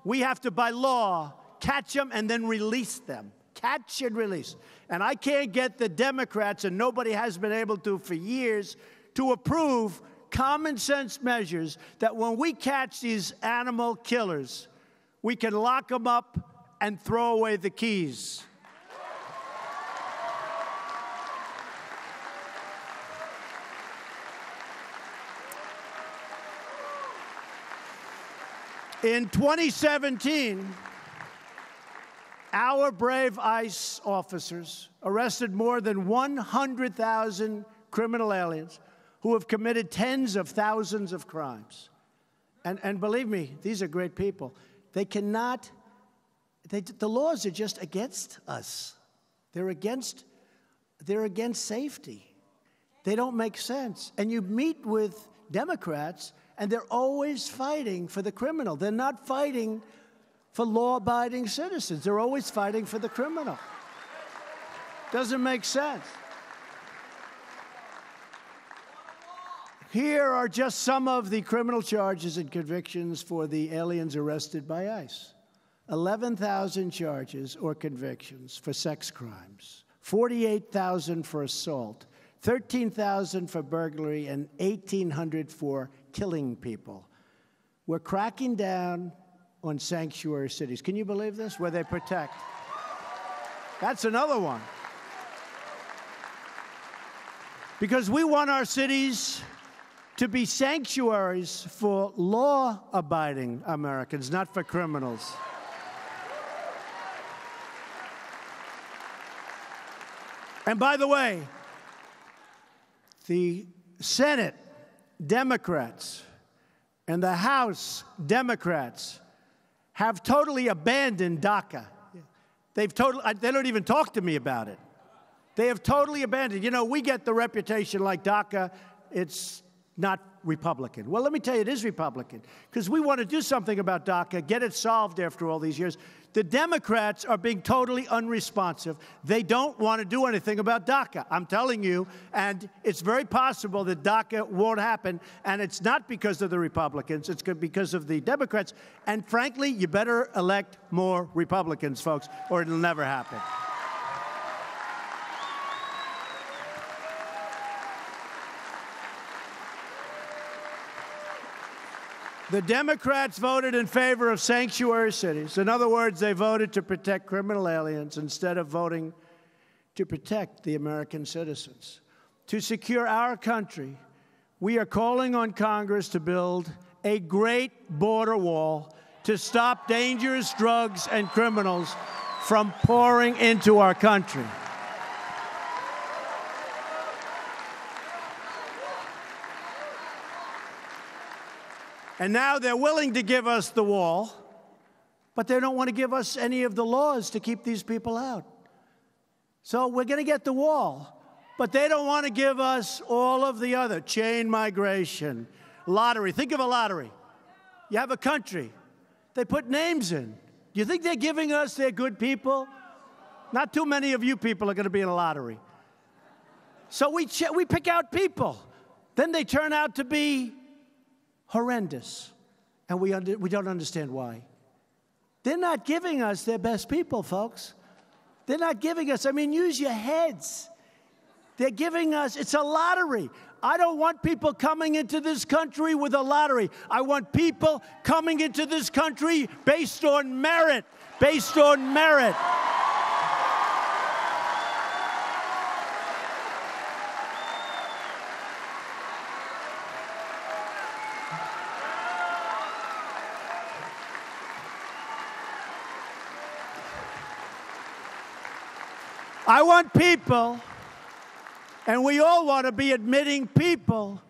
Speaker 1: We have to, by law, catch them and then release them. Catch and release. And I can't get the Democrats, and nobody has been able to for years, to approve common sense measures that when we catch these animal killers, we can lock them up and throw away the keys. In 2017, our brave ICE officers arrested more than 100,000 criminal aliens who have committed tens of thousands of crimes. And believe me, these are great people. They cannot, the laws are just against us. They're against safety. They don't make sense. And you meet with Democrats, and they're always fighting for the criminal. They're not fighting for law-abiding citizens. They're always fighting for the criminal. Doesn't make sense. Here are just some of the criminal charges and convictions for the aliens arrested by ICE. 11,000 charges or convictions for sex crimes, 48,000 for assault, 13,000 for burglary, and 1,800 for killing people. We're cracking down on sanctuary cities. Can you believe this? Where they protect. That's another one. Because we want our cities to be sanctuaries for law-abiding Americans, not for criminals. And by the way, the Senate Democrats and the House Democrats have totally abandoned DACA. They don't even talk to me about it. They have totally abandoned. You know, we get the reputation like DACA, it's not Republican. Well, let me tell you, it is Republican, because we want to do something about DACA, get it solved after all these years. The Democrats are being totally unresponsive. They don't want to do anything about DACA, I'm telling you, and it's very possible that DACA won't happen, and it's not because of the Republicans, it's because of the Democrats, and frankly, you better elect more Republicans, folks, or it'll never happen. The Democrats voted in favor of sanctuary cities. In other words, they voted to protect criminal aliens instead of voting to protect the American citizens. To secure our country, we are calling on Congress to build a great border wall to stop dangerous drugs and criminals from pouring into our country. And now they're willing to give us the wall, but they don't want to give us any of the laws to keep these people out. So we're going to get the wall, but they don't want to give us all of the other, chain migration, lottery. Think of a lottery. You have a country. They put names in. Do you think they're giving us their good people? Not too many of you people are going to be in a lottery. So we pick out people. Then they turn out to be horrendous, and we don't understand why. They're not giving us their best people, folks. They're not giving us, I mean, use your heads. They're giving us, it's a lottery. I don't want people coming into this country with a lottery. I want people coming into this country based on merit, based on merit. I want people, and we all want to be admitting people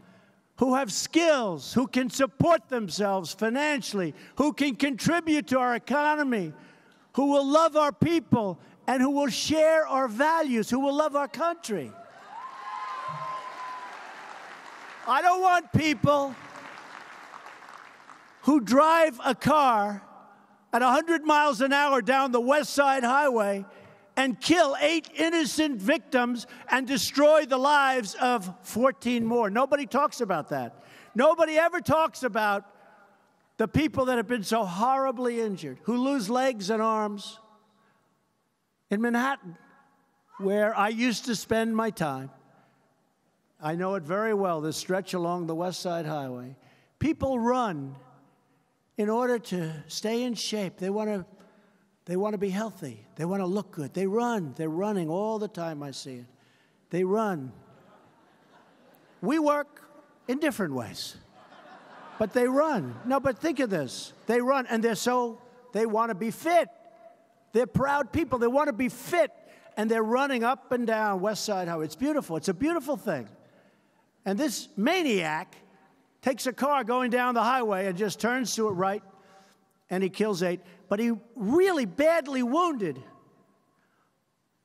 Speaker 1: who have skills, who can support themselves financially, who can contribute to our economy, who will love our people, and who will share our values, who will love our country. I don't want people who drive a car at 100 miles an hour down the West Side Highway and kill 8 innocent victims and destroy the lives of 14 more. Nobody talks about that. Nobody ever talks about the people that have been so horribly injured, who lose legs and arms. In Manhattan, where I used to spend my time, I know it very well, this stretch along the West Side Highway, people run in order to stay in shape. They want to be healthy. They want to look good. They run. They're running all the time. I see it. They run. We work in different ways, but they run. No, but think of this. They run, and they want to be fit. They're proud people. They want to be fit, and they're running up and down West Side Highway. It's beautiful. It's a beautiful thing. And this maniac takes a car going down the highway and just turns to it right, and he kills 8. But he really badly wounded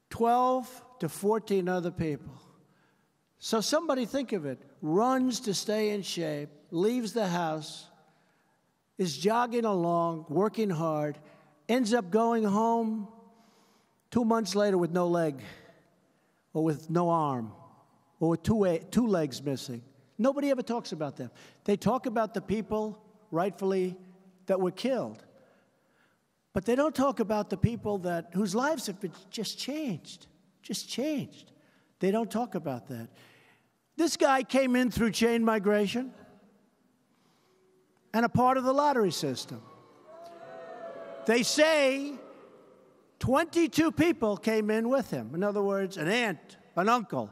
Speaker 1: 12 to 14 other people. So somebody think of it. Runs to stay in shape, leaves the house, is jogging along, working hard, ends up going home 2 months later with no leg, or with no arm, or with two legs missing. Nobody ever talks about them. They talk about the people, rightfully, that were killed. But they don't talk about the people whose lives have been just changed. just changed. They don't talk about that. This guy came in through chain migration and a part of the lottery system. They say 22 people came in with him. In other words, an aunt, an uncle,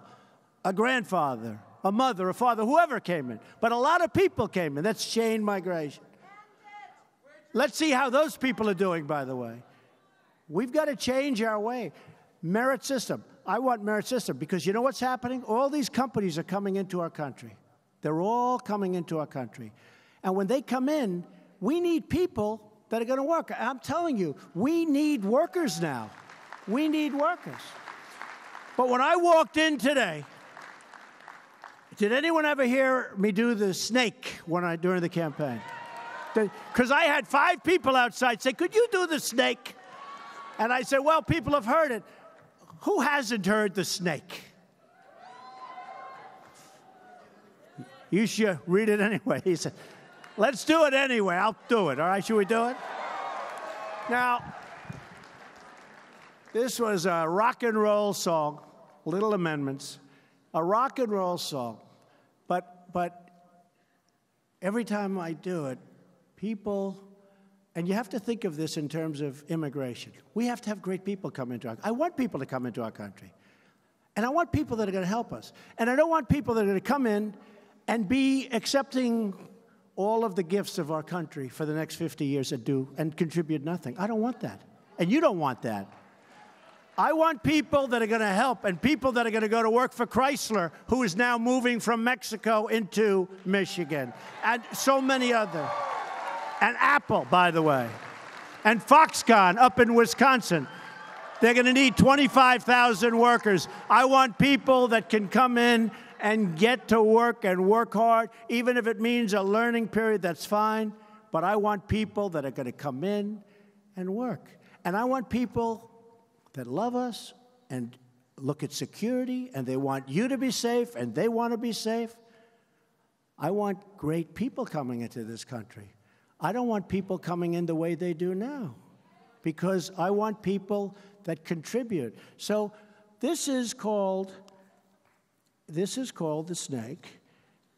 Speaker 1: a grandfather, a mother, a father, whoever came in. But a lot of people came in. That's chain migration. Let's see how those people are doing, by the way. We've got to change our way. Merit system. I want merit system because you know what's happening? All these companies are coming into our country. They're all coming into our country. And when they come in, we need people that are going to work. I'm telling you, we need workers now. We need workers. But when I walked in today, did anyone ever hear me do the snake during the campaign? Because I had 5 people outside say, could you do the snake? And I said, well, people have heard it. Who hasn't heard the snake? You should read it anyway. He said, let's do it anyway. I'll do it. All right, should we do it? Now, this was a rock and roll song, little amendments, a rock and roll song. But every time I do it, people, and you have to think of this in terms of immigration. We have to have great people come into our country. I want people to come into our country. And I want people that are going to help us. And I don't want people that are going to come in and be accepting all of the gifts of our country for the next 50 years and contribute nothing. I don't want that. And you don't want that. I want people that are going to help and people that are going to go to work for Chrysler, who is now moving from Mexico into Michigan, and so many other. And Apple, by the way, and Foxconn up in Wisconsin. They're going to need 25,000 workers. I want people that can come in and get to work and work hard. Even if it means a learning period, that's fine. But I want people that are going to come in and work. And I want people that love us and look at security, and they want you to be safe, and they want to be safe. I want great people coming into this country. I don't want people coming in the way they do now, because I want people that contribute. So this is called the snake,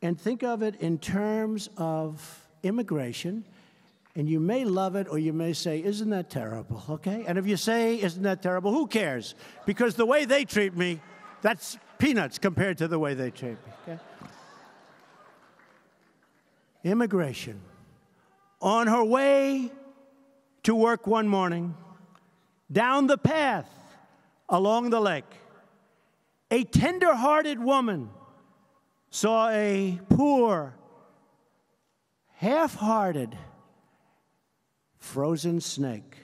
Speaker 1: and think of it in terms of immigration, and you may love it or you may say, isn't that terrible, okay? And if you say, isn't that terrible, who cares? Because the way they treat me, that's peanuts compared to the way they treat me, okay? Immigration. On her way to work one morning, down the path along the lake, a tender-hearted woman saw a poor, half-hearted, frozen snake.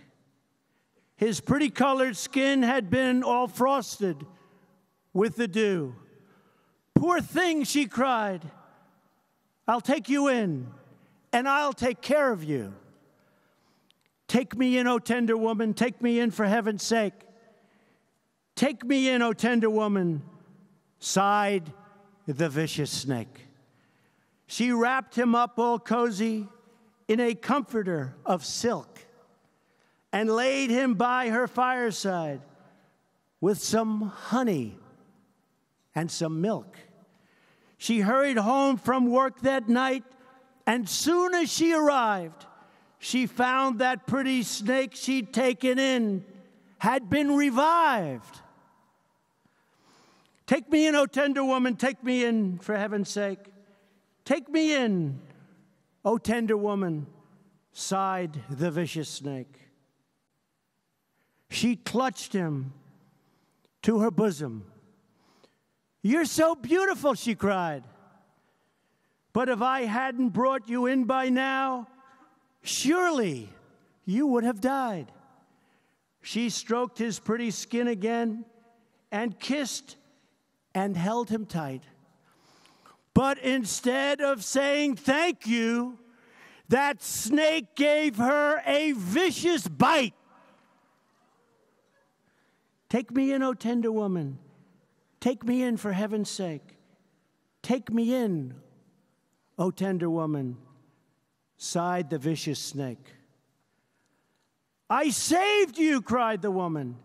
Speaker 1: His pretty-colored skin had been all frosted with the dew. "Poor thing," she cried, "I'll take you in, and I'll take care of you. Take me in, O tender woman, take me in for heaven's sake. Take me in, O tender woman," sighed the vicious snake. She wrapped him up all cozy in a comforter of silk and laid him by her fireside with some honey and some milk. She hurried home from work that night, and soon as she arrived, she found that pretty snake she'd taken in had been revived. "Take me in, O tender woman, take me in for heaven's sake. Take me in, O tender woman," sighed the vicious snake. She clutched him to her bosom. "You're so beautiful," she cried. "But if I hadn't brought you in by now, surely you would have died." She stroked his pretty skin again and kissed and held him tight. But instead of saying thank you, that snake gave her a vicious bite. "Take me in, O tender woman. Take me in for heaven's sake. Take me in, O tender woman," sighed the vicious snake. "I saved you," cried the woman.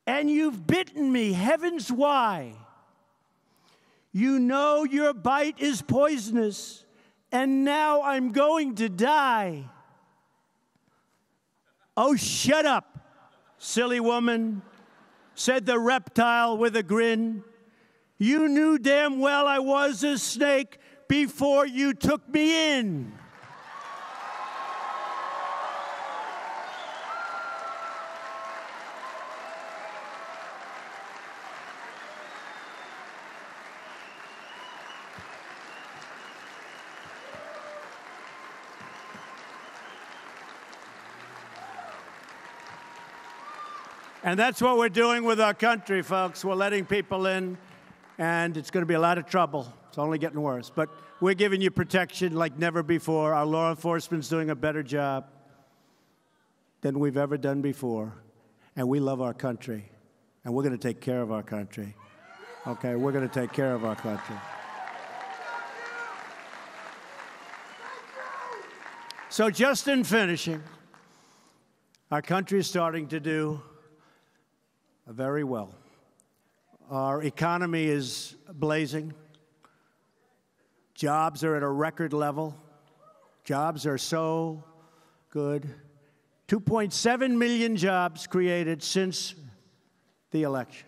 Speaker 1: and you've bitten me. Heavens, why? You know your bite is poisonous, and now I'm going to die. Oh, shut up, silly woman, said the reptile with a grin. You knew damn well I was a snake before you took me in. And that's what we're doing with our country, folks. We're letting people in, and it's going to be a lot of trouble. It's only getting worse. But we're giving you protection like never before. Our law enforcement's doing a better job than we've ever done before. And we love our country, and we're going to take care of our country. Okay, we're going to take care of our country. So just in finishing, our country is starting to do very well. Our economy is blazing. Jobs are at a record level. Jobs are so good. 2.7 million jobs created since the election.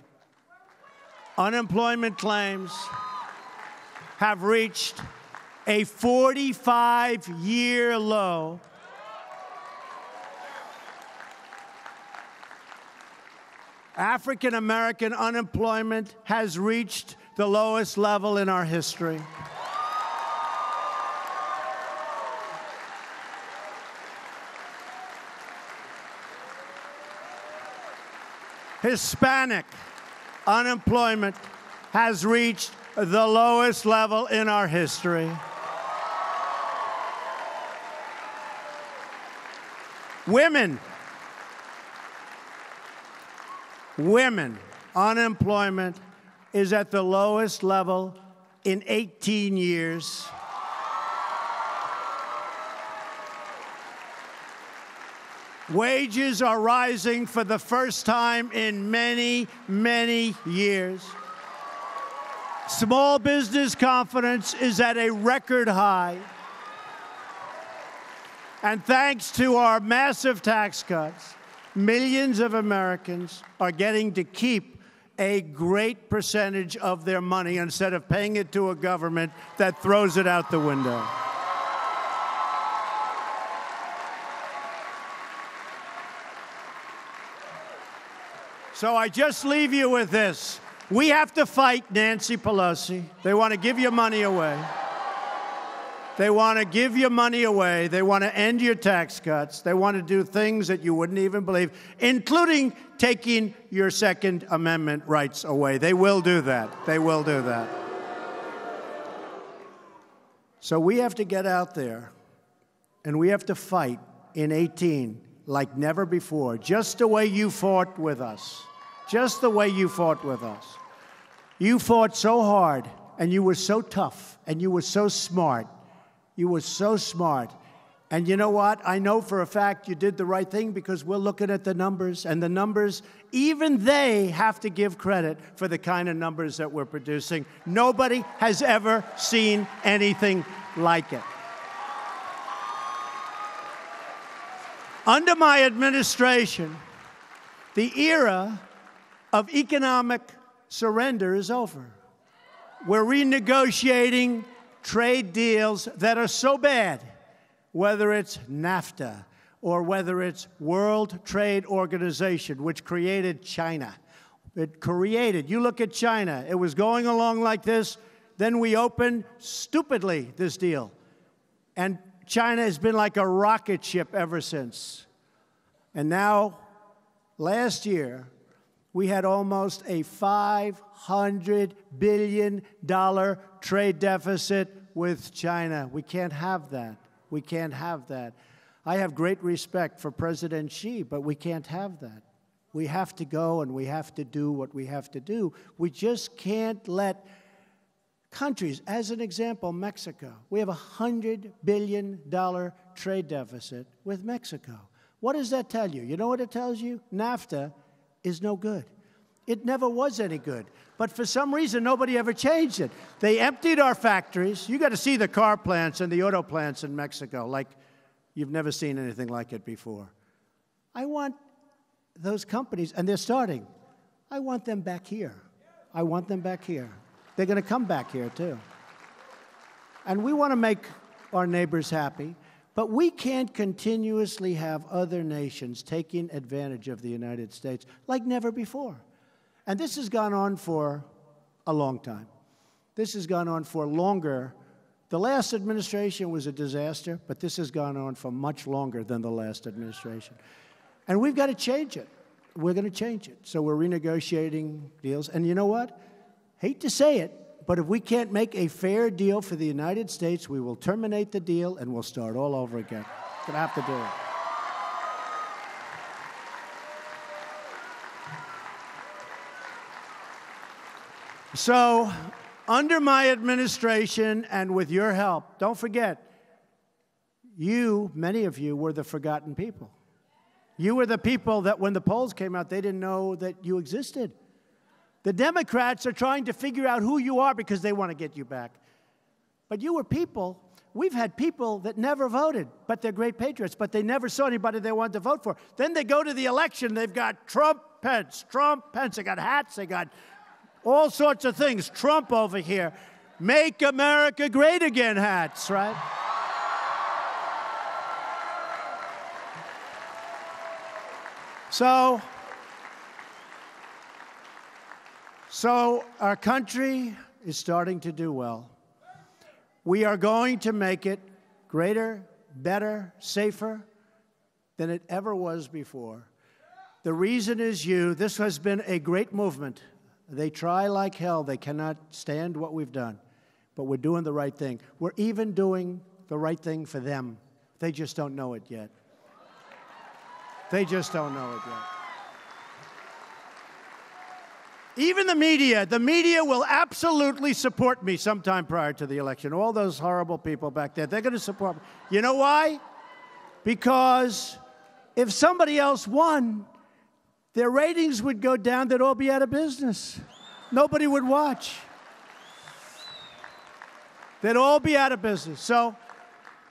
Speaker 1: Unemployment claims have reached a 45-year low. African-American unemployment has reached the lowest level in our history. Hispanic unemployment has reached the lowest level in our history. Women unemployment is at the lowest level in 18 years. Wages are rising for the first time in many, many years. Small business confidence is at a record high. And thanks to our massive tax cuts, millions of Americans are getting to keep a great percentage of their money instead of paying it to a government that throws it out the window. So I just leave you with this. We have to fight Nancy Pelosi. They want to give your money away. They want to give your money away. They want to end your tax cuts. They want to do things that you wouldn't even believe, including taking your Second Amendment rights away. They will do that. They will do that. So we have to get out there, and we have to fight in 18 like never before, just the way you fought with us. Just the way you fought with us. You fought so hard, and you were so tough, and you were so smart. You were so smart. And you know what? I know for a fact you did the right thing because we're looking at the numbers, and the numbers, even they have to give credit for the kind of numbers that we're producing. Nobody has ever seen anything like it. Under my administration, the era of economic surrender is over. We're renegotiating trade deals that are so bad, whether it's NAFTA or whether it's World Trade Organization, which created China. You look at China, it was going along like this, then we opened, stupidly, this deal. And China has been like a rocket ship ever since. And now, last year, we had almost a $500 billion trade deficit with China. We can't have that. We can't have that. I have great respect for President Xi, but we can't have that. We have to go and we have to do what we have to do. We just can't let countries, as an example, Mexico. We have a $100 billion trade deficit with Mexico. What does that tell you? You know what it tells you? NAFTA is no good. It never was any good. But for some reason, nobody ever changed it. They emptied our factories. You got to see the car plants and the auto plants in Mexico like you've never seen anything like it before. I want those companies, and they're starting. I want them back here. I want them back here. They're going to come back here, too. And we want to make our neighbors happy, but we can't continuously have other nations taking advantage of the United States like never before. And this has gone on for a long time. This has gone on for longer. The last administration was a disaster, but this has gone on for much longer than the last administration. And we've got to change it. We're going to change it. So we're renegotiating deals. And you know what? Hate to say it, but if we can't make a fair deal for the United States, we will terminate the deal and we'll start all over again. We're going to have to do it. So, under my administration and with your help, don't forget, you, many of you, were the forgotten people. You were the people that when the polls came out, they didn't know that you existed. The Democrats are trying to figure out who you are because they want to get you back. But you were people. We've had people that never voted, but they're great patriots, but they never saw anybody they wanted to vote for. Then they go to the election. They've got Trump, Pence. They got hats. They got all sorts of things. Trump over here. Make America great again hats, right? So our country is starting to do well. We are going to make it greater, better, safer than it ever was before. The reason is you. This has been a great movement. They try like hell. They cannot stand what we've done. But we're doing the right thing. We're even doing the right thing for them. They just don't know it yet. They just don't know it yet. Even the media will absolutely support me sometime prior to the election. All those horrible people back there, they're going to support me. You know why? Because if somebody else won, their ratings would go down. They'd all be out of business. Nobody would watch. They'd all be out of business. So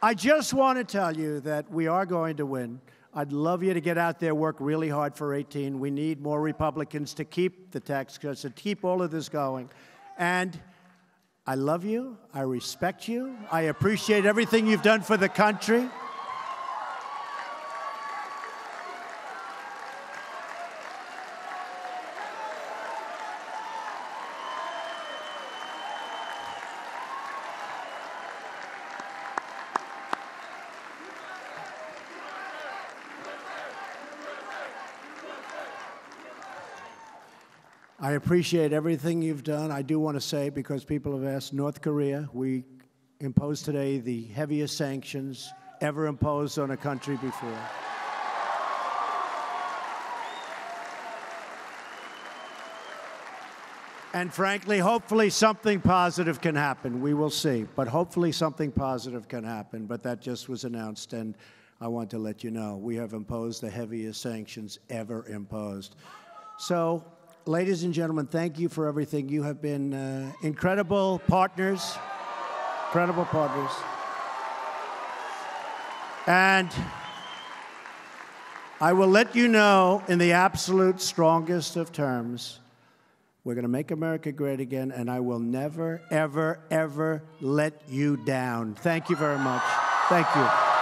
Speaker 1: I just want to tell you that we are going to win. I'd love you to get out there, work really hard for 18. We need more Republicans to keep the tax cuts, to keep all of this going. And I love you. I respect you. I appreciate everything you've done for the country. I appreciate everything you've done. I do want to say, because people have asked, North Korea, we imposed today the heaviest sanctions ever imposed on a country before. And frankly, hopefully something positive can happen. We will see. But hopefully something positive can happen. But that just was announced, and I want to let you know we have imposed the heaviest sanctions ever imposed. So, ladies and gentlemen, thank you for everything. You have been incredible partners. Incredible partners. And I will let you know in the absolute strongest of terms, we're going to make America great again, and I will never, ever, ever let you down. Thank you very much. Thank you.